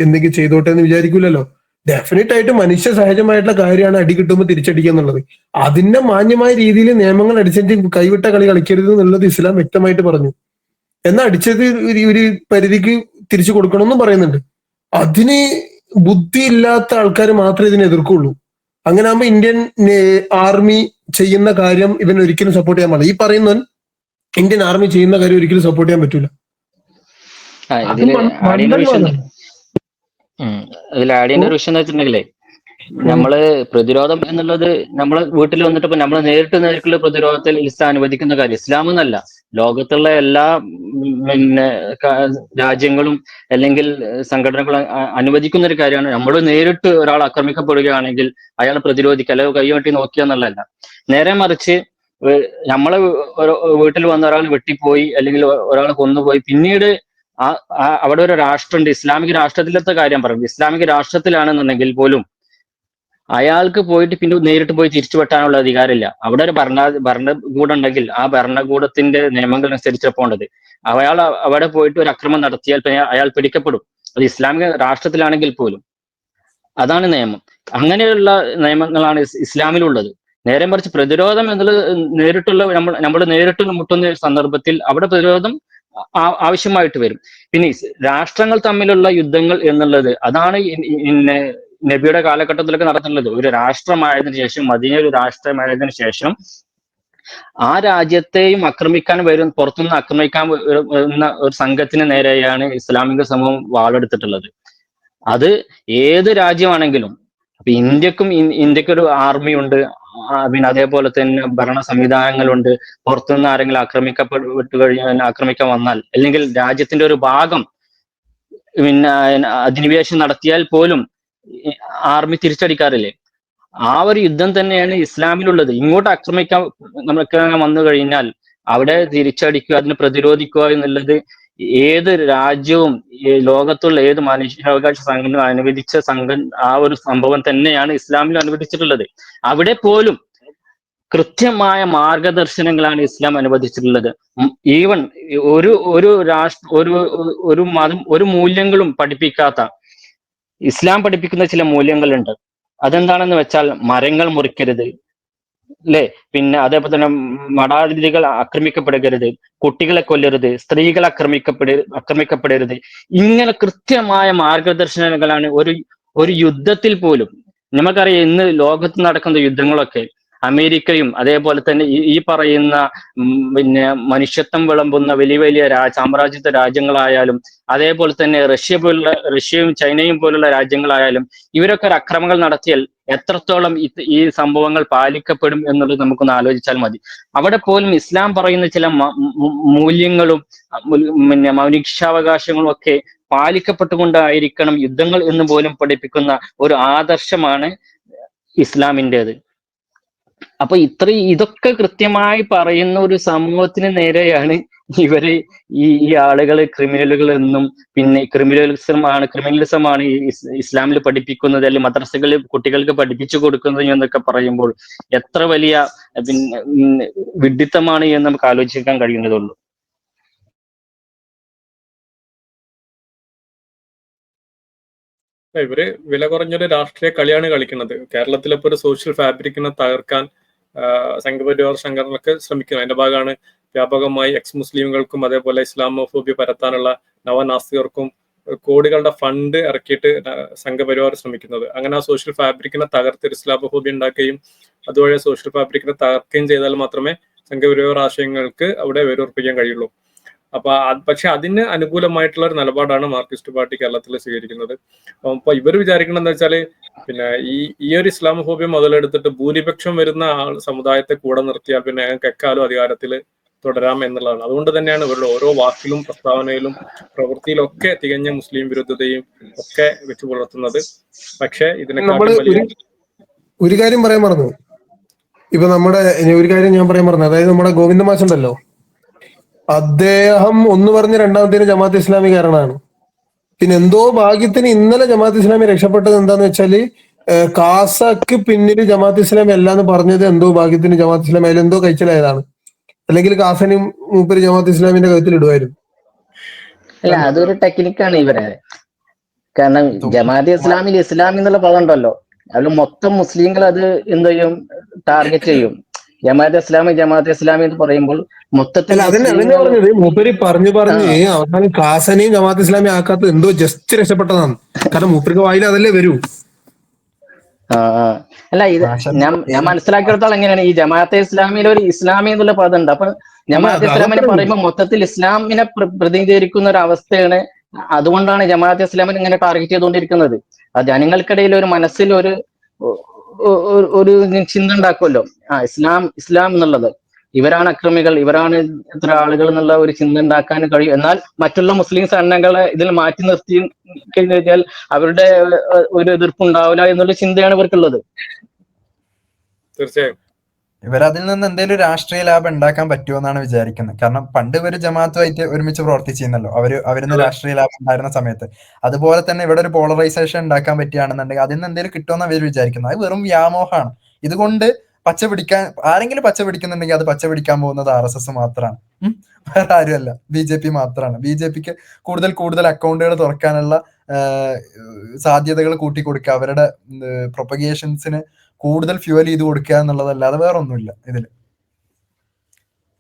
എന്തെങ്കിലും ചെയ്തോട്ടെ എന്ന് വിചാരിക്കൂലല്ലോ. ഡെഫിനറ്റ് ആയിട്ട് മനുഷ്യ സഹജമായിട്ടുള്ള കാര്യമാണ് അടി കിട്ടുമ്പോൾ തിരിച്ചടിക്കുക എന്നുള്ളത്. അതിന്റെ മാന്യമായ രീതിയിൽ നിയമങ്ങൾ അനുസരിച്ച് കൈവിട്ട കളി കളിക്കരുത് എന്നുള്ളത് ഇസ്ലാം വ്യക്തമായിട്ട് പറഞ്ഞു. എന്നാൽ അടിച്ചത് ഒരു പരിധിക്ക് തിരിച്ചു കൊടുക്കണമെന്നും പറയുന്നുണ്ട്. അതിന് ബുദ്ധിയില്ലാത്ത ആൾക്കാർ മാത്രമേ ഇതിനെ എതിർക്കുള്ളൂ. അങ്ങനെ ആകുമ്പോൾ ഇന്ത്യൻ ആർമി ചെയ്യുന്ന കാര്യം ഇവൻ ഒരിക്കലും സപ്പോർട്ട് ചെയ്യാൻ പാടില്ല. ഈ പറയുന്നവൻ ഇന്ത്യൻ ആർമി ചെയ്യുന്ന കാര്യം ഒരിക്കലും സപ്പോർട്ട് ചെയ്യാൻ പറ്റൂല. ഇതിൽ ആഡ് ചെയ്യേണ്ട ഒരു വിഷയം എന്ന് വെച്ചിട്ടുണ്ടെങ്കിലേ, നമ്മള് പ്രതിരോധം എന്നുള്ളത് നമ്മളെ വീട്ടിൽ വന്നിട്ട് ഇപ്പൊ നമ്മള് നേരിട്ടുള്ള പ്രതിരോധത്തിൽ ഇസ്ലാം അനുവദിക്കുന്ന കാര്യം, ഇസ്ലാം എന്നല്ല, ലോകത്തുള്ള എല്ലാ പിന്നെ രാജ്യങ്ങളും അല്ലെങ്കിൽ സംഘടനകളും അനുവദിക്കുന്ന ഒരു കാര്യമാണ്. നമ്മൾ നേരിട്ട് ഒരാൾ ആക്രമിക്കപ്പെടുകയാണെങ്കിൽ അയാൾ പ്രതിരോധിക്കുക, അല്ലെങ്കിൽ കൈവട്ടി നോക്കുക എന്നുള്ളതല്ല. നേരെ മറിച്ച് നമ്മളെ വീട്ടിൽ വന്ന ഒരാൾ വെട്ടിപ്പോയി അല്ലെങ്കിൽ ഒരാൾ കൊന്നുപോയി, പിന്നീട് അവിടെ ഒരു രാഷ്ട്രമുണ്ട്, ഇസ്ലാമിക രാഷ്ട്രത്തിലത്തെ കാര്യം പറയുന്നത്, ഇസ്ലാമിക രാഷ്ട്രത്തിലാണെന്നുണ്ടെങ്കിൽ പോലും അയാൾക്ക് പോയിട്ട് പിന്നെ നേരിട്ട് പോയി തിരിച്ചു വെട്ടാനുള്ള അധികാരമില്ല. അവിടെ ഒരു ഭരണകൂടം ഉണ്ടെങ്കിൽ ആ ഭരണകൂടത്തിന്റെ നിയമങ്ങൾ അനുസരിച്ച് പോകേണ്ടത്. അയാൾ അവിടെ പോയിട്ട് ഒരു അക്രമം നടത്തിയാൽ അയാൾ പിടിക്കപ്പെടും. അത് ഇസ്ലാമിക രാഷ്ട്രത്തിലാണെങ്കിൽ പോലും അതാണ് നിയമം. അങ്ങനെയുള്ള നിയമങ്ങളാണ് ഇസ്ലാമിലുള്ളത്. നേരെ മറിച്ച് പ്രതിരോധം എന്നുള്ളത് നേരിട്ടുള്ള നമ്മൾ നേരിട്ട് മുട്ടുന്ന സന്ദർഭത്തിൽ അവിടെ പ്രതിരോധം ആവശ്യമായിട്ട് വരും. പിന്നെ രാഷ്ട്രങ്ങൾ തമ്മിലുള്ള യുദ്ധങ്ങൾ എന്നുള്ളത് അതാണ് നബിയുടെ കാലഘട്ടത്തിലൊക്കെ നടത്തുന്നത്. ഒരു രാഷ്ട്രമായതിനു ശേഷം, മദീന ഒരു രാഷ്ട്രമായതിനു ശേഷം ആ രാജ്യത്തെയും ആക്രമിക്കാൻ പുറത്തുനിന്ന് ആക്രമിക്കാൻ വരുന്ന ഒരു സംഘത്തിന് നേരെയാണ് ഇസ്ലാമിക സമൂഹം വാളെടുത്തിട്ടുള്ളത്. അത് ഏത് രാജ്യമാണെങ്കിലും. അപ്പൊ ഇന്ത്യക്കൊരു ആർമി ഉണ്ട്, പിന്നെ അതേപോലെ തന്നെ ഭരണ സംവിധാനങ്ങളുണ്ട്. പുറത്തുനിന്ന് ആരെങ്കിലും ആക്രമിക്കാൻ വന്നാൽ, അല്ലെങ്കിൽ രാജ്യത്തിന്റെ ഒരു ഭാഗം പിന്നെ അധിനിവേശം നടത്തിയാൽ പോലും ആർമി തിരിച്ചടിക്കാറില്ലേ? ആ ഒരു യുദ്ധം തന്നെയാണ് ഇസ്ലാമിലുള്ളത്. ഇങ്ങോട്ട് ആക്രമിക്കാൻ വന്നു കഴിഞ്ഞാൽ അവിടെ തിരിച്ചടിക്കുക, അതിനെ പ്രതിരോധിക്കുക എന്നുള്ളത് ഏത് രാജ്യവും ലോകത്തുള്ള ഏത് മനുഷ്യാവകാശ സംഘടന അനുവദിച്ച ആ ഒരു സംഭവം തന്നെയാണ് ഇസ്ലാമിൽ അനുവദിച്ചിട്ടുള്ളത്. അവിടെ പോലും കൃത്യമായ മാർഗദർശനങ്ങളാണ് ഇസ്ലാം അനുവദിച്ചിട്ടുള്ളത്. ഈവൻ ഒരു മതം ഒരു മൂല്യങ്ങളും പഠിപ്പിക്കാത്ത ഇസ്ലാം പഠിപ്പിക്കുന്ന ചില മൂല്യങ്ങളുണ്ട്. അതെന്താണെന്ന് വെച്ചാൽ മരങ്ങൾ മുറിക്കരുത്, അല്ലെ? പിന്നെ അതേപോലെ തന്നെ മഠാധിപതികൾ ആക്രമിക്കപ്പെടരുത്, കുട്ടികളെ കൊല്ലരുത്, സ്ത്രീകൾ ആക്രമിക്കപ്പെടരുത്. ഇങ്ങനെ കൃത്യമായ മാർഗദർശനങ്ങളാണ് ഒരു യുദ്ധത്തിൽ പോലും. നമുക്കറിയാം, ഇന്ന് ലോകത്ത് നടക്കുന്ന യുദ്ധങ്ങളൊക്കെ അമേരിക്കയും അതേപോലെ തന്നെ ഈ പറയുന്ന പിന്നെ മനുഷ്യത്വം വിളമ്പുന്ന വലിയ വലിയ സാമ്രാജ്യത്വ രാജ്യങ്ങളായാലും, അതേപോലെ തന്നെ റഷ്യയും ചൈനയും പോലുള്ള രാജ്യങ്ങളായാലും, ഇവരൊക്കെ ഒരു അക്രമങ്ങൾ നടത്തിയാൽ എത്രത്തോളം ഈ സംഭവങ്ങൾ പാലിക്കപ്പെടും എന്നുള്ളത് നമുക്കൊന്ന് ആലോചിച്ചാൽ മതി. അവിടെ പോലും ഇസ്ലാം പറയുന്ന ചില മൂല്യങ്ങളും പിന്നെ മനുഷ്യാവകാശങ്ങളും ഒക്കെ പാലിക്കപ്പെട്ടുകൊണ്ടായിരിക്കണം യുദ്ധങ്ങൾ എന്ന് പോലും പഠിപ്പിക്കുന്ന ഒരു ആദർശമാണ് ഇസ്ലാമിൻ്റെത്. അപ്പൊ ഇതൊക്കെ കൃത്യമായി പറയുന്ന ഒരു സമൂഹത്തിന് നേരെയാണ് ഇവര് ഈ ആളുകൾ ക്രിമിനലുകൾ എന്നും പിന്നെ ക്രിമിനലിസമാണ് ഈ ഇസ്ലാമിൽ പഠിപ്പിക്കുന്നത്, അല്ലെങ്കിൽ മദ്രസകളിൽ കുട്ടികൾക്ക് പഠിപ്പിച്ചു കൊടുക്കുന്നത് എന്നൊക്കെ പറയുമ്പോൾ എത്ര വലിയ പിന്നെ വിഡ്ഢിത്തമാണ് എന്ന് നമുക്ക് ആലോചിക്കാൻ കഴിയുന്നതുള്ളൂ. ഇവര് വില കുറഞ്ഞൊരു രാഷ്ട്രീയ കളിയാണ് കളിക്കുന്നത്. കേരളത്തിലിപ്പോ ഒരു സോഷ്യൽ ഫാബ്രിക്കിനെ തകർക്കാൻ സംഘപരിവാർ സംഘടനകളൊക്കെ ശ്രമിക്കുന്നത്. അതിന്റെ ഭാഗമാണ് വ്യാപകമായി എക്സ് മുസ്ലിമുകൾക്കും അതേപോലെ ഇസ്ലാമോഫോബിയ പരത്താനുള്ള നവനാസ്തികർക്കും കോടികളുടെ ഫണ്ട് ഇറക്കിയിട്ട് സംഘപരിവാർ ശ്രമിക്കുന്നത്. അങ്ങനെ ആ സോഷ്യൽ ഫാബ്രിക്കിനെ തകർത്ത് ഇസ്ലാമോഫോബിയ ഉണ്ടാക്കുകയും അതുവഴി സോഷ്യൽ ഫാബ്രിക്കിനെ തകർക്കുകയും ചെയ്താൽ മാത്രമേ സംഘപരിവാർ ആശയങ്ങൾക്ക് അവിടെ വേരുറപ്പിക്കാൻ കഴിയുള്ളൂ. പക്ഷെ അതിന് അനുകൂലമായിട്ടുള്ള ഒരു നിലപാടാണ് മാർക്സിസ്റ്റ് പാർട്ടി കേരളത്തിൽ സ്വീകരിക്കുന്നത്. അപ്പൊ ഇവർ വിചാരിക്കണം എന്താ വെച്ചാല് പിന്നെ ഈ ഒരു ഇസ്ലാമോഫോബിയ മുതലെടുത്തിട്ട് ഭൂരിപക്ഷം വരുന്ന സമുദായത്തെ കൂടെ നിർത്തിയാൽ പിന്നെ ഞങ്ങൾക്ക് എക്കാലം അധികാരത്തിൽ തുടരാം എന്നുള്ളതാണ്. അതുകൊണ്ട് തന്നെയാണ് ഇവരുടെ ഓരോ വാക്കിലും പ്രസ്താവനയിലും പ്രവൃത്തിയിലൊക്കെ തികഞ്ഞ മുസ്ലിം വിരുദ്ധതയും ഒക്കെ വെച്ച് പുലർത്തുന്നത്. പക്ഷെ ഇതിനെക്കാട്ടും വലിയ ഒരു കാര്യം പറയാൻ മറന്നു. ഇപ്പൊ ഒരു കാര്യം ഞാൻ പറയാൻ മറന്നു. അതായത് നമ്മുടെ ഗോവിന്ദ മാഷ് ഉണ്ടല്ലോ, അദ്ദേഹം ഒന്ന് പറഞ്ഞ് രണ്ടാമത്തേന് ജമാഅത്ത് ഇസ്ലാമിക്കാരനാണ്. പിന്നെ എന്തോ ഭാഗ്യത്തിന് ഇന്നലെ ജമാഅത്ത് ഇസ്ലാമി രക്ഷപ്പെട്ടത് എന്താന്ന് വെച്ചാല് കാസക്ക് പിന്നിൽ ജമാഅത്ത് ഇസ്ലാമി അല്ലാന്ന് പറഞ്ഞത് എന്തോ ഭാഗ്യത്തിന് ജമാഅത്ത് ഇസ്ലാമി അതിൽ എന്തോ കഴിച്ചിലായതാണ്. അല്ലെങ്കിൽ കാസനും മൂപ്പര് ജമാഅത്ത് ഇസ്ലാമിന്റെ കഴുത്തിൽ ഇടുമായിരുന്നു. അല്ല, അതൊരു ടെക്നിക്കാണ് ഇവരെ. കാരണം ജമാഅത്ത് ഇസ്ലാമിൽ ഇസ്ലാം എന്നുള്ള പദം ഉണ്ടല്ലോ, അതിൽ മൊത്തം മുസ്ലിങ്ങൾ അത് എന്ത് ചെയ്യും, ടാർഗറ്റ് ചെയ്യും. ജമാഅത്ത് ഇസ്ലാമി എന്ന് പറയുമ്പോൾ മൊത്തത്തിൽ അതന്നെ പറഞ്ഞത്. മൂപ്പര് പറഞ്ഞ് അവസാനം കാസനെയും ജമാഅത്ത് ഇസ്ലാമി ആക്കാത്തത് എന്തോ ജസ്റ്റ് രക്ഷപ്പെട്ടതാണ്. കാരണം മൂപ്പർക്ക് വായിൽ അതല്ലേ വരൂ. അല്ല, ഇത് ഞാൻ മനസ്സിലാക്കിയെടുത്തോളം എങ്ങനെയാണ്, ഈ ജമാഅത്തെ ഇസ്ലാമിയിൽ ഒരു ഇസ്ലാമി എന്നുള്ള പദം ഉണ്ട്. അപ്പൊ ജമാഅത്തെ ഇസ്ലാമിനെ പറയുമ്പോൾ മൊത്തത്തിൽ ഇസ്ലാമിനെ പ്രതിനിധീകരിക്കുന്ന ഒരു അവസ്ഥയാണ്. അതുകൊണ്ടാണ് ജമാഅത്തെ ഇസ്ലാമിനെ ഇങ്ങനെ ടാർഗറ്റ് ചെയ്തുകൊണ്ടിരിക്കുന്നത്. ആ ജനങ്ങൾക്കിടയിൽ ഒരു മനസ്സിൽ ഒരു ചിന്ത ഉണ്ടാക്കുമല്ലോ, ഇസ്ലാം എന്നുള്ളത്, ഇവരാണ് അക്രമികൾ, ഇവരാണ് ഇത്ര ആളുകൾ എന്നുള്ള ഒരു ചിന്ത ഉണ്ടാക്കാൻ കഴിയും. എന്നാൽ മറ്റുള്ള മുസ്ലിം സംഘടനകളെ ഇതിൽ മാറ്റി നിർത്തി കഴിഞ്ഞാൽ അവരുടെ ഒരു എതിർപ്പ് ഉണ്ടാവില്ല എന്നുള്ള ചിന്തയാണ് ഇവർക്കുള്ളത്. തീർച്ചയായും ഇവരതിൽ നിന്ന് എന്തെങ്കിലും രാഷ്ട്രീയ ലാഭം ഉണ്ടാക്കാൻ പറ്റുമെന്നാണ് വിചാരിക്കുന്നത്. കാരണം പണ്ട് ഇവര് ജമാഅത്തുമായിട്ട് ഒരുമിച്ച് പ്രവർത്തിച്ചിരുന്നല്ലോ, അവരിന്ന് രാഷ്ട്രീയ ലാഭം ഉണ്ടായിരുന്ന സമയത്ത്. അതുപോലെ തന്നെ ഇവിടെ ഒരു പോളറൈസേഷൻ ഉണ്ടാക്കാൻ പറ്റുകയാണെന്നുണ്ടെങ്കിൽ അതിൽ നിന്ന് എന്തെങ്കിലും കിട്ടുമെന്ന് അവർ വിചാരിക്കുന്നത്. അത് വെറും വ്യാമോഹമാണ്. ഇതുകൊണ്ട് ആരെങ്കിലും പച്ച പിടിക്കുന്നുണ്ടെങ്കിൽ അത് പച്ച പിടിക്കാൻ പോകുന്നത് RSS മാത്രമാണ്, വേറെ ആരുമല്ല. BJP മാത്രമാണ്. BJPക്ക് കൂടുതൽ അക്കൗണ്ടുകൾ തുറക്കാനുള്ള സാധ്യതകൾ കൂട്ടിക്കൊടുക്കുക, അവരുടെ പ്രൊപ്പഗേഷൻസിന് കൂടുതൽ ഫ്യൂവൽ ചെയ്ത് കൊടുക്കുക എന്നുള്ളതല്ലാതെ വേറെ ഒന്നുമില്ല ഇതില്.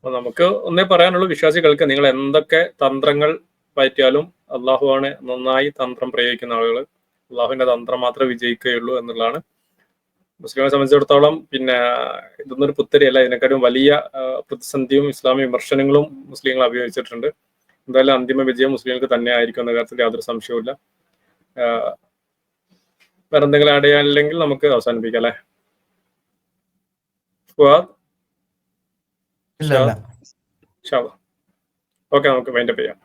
നമുക്ക് ഒന്നേ പറയാനുള്ളൂ, വിശ്വാസികൾക്ക് നിങ്ങൾ എന്തൊക്കെ തന്ത്രങ്ങൾ പയറ്റിയാലും അള്ളാഹുവാണ് നന്നായി തന്ത്രം പ്രയോഗിക്കുന്ന ആളുകൾ. അള്ളാഹുവിന്റെ തന്ത്രം മാത്രമേ വിജയിക്കുകയുള്ളൂ എന്നുള്ളതാണ്. മുസ്ലിങ്ങളെ സംബന്ധിച്ചിടത്തോളം പിന്നെ ഇതൊന്നൊരു പുത്തരിയല്ല, ഇതിനെക്കാട്ടും വലിയ പ്രതിസന്ധിയും ഇസ്ലാമിക വിമർശനങ്ങളും മുസ്ലിങ്ങൾ അഭിമുഖീകരിച്ചിട്ടുണ്ട്. എന്തായാലും അന്തിമ വിജയം മുസ്ലിങ്ങൾക്ക് തന്നെ ആയിരിക്കും എന്ന കാര്യത്തിൽ യാതൊരു സംശയവുമില്ല. വേറെ എന്തെങ്കിലും ആഡ് ചെയ്യാനില്ലെങ്കിൽ നമുക്ക് അവസാനിപ്പിക്കാം അല്ലെ? ഓക്കെ, നമുക്ക് വൈൻഡപ്പ് ചെയ്യാം.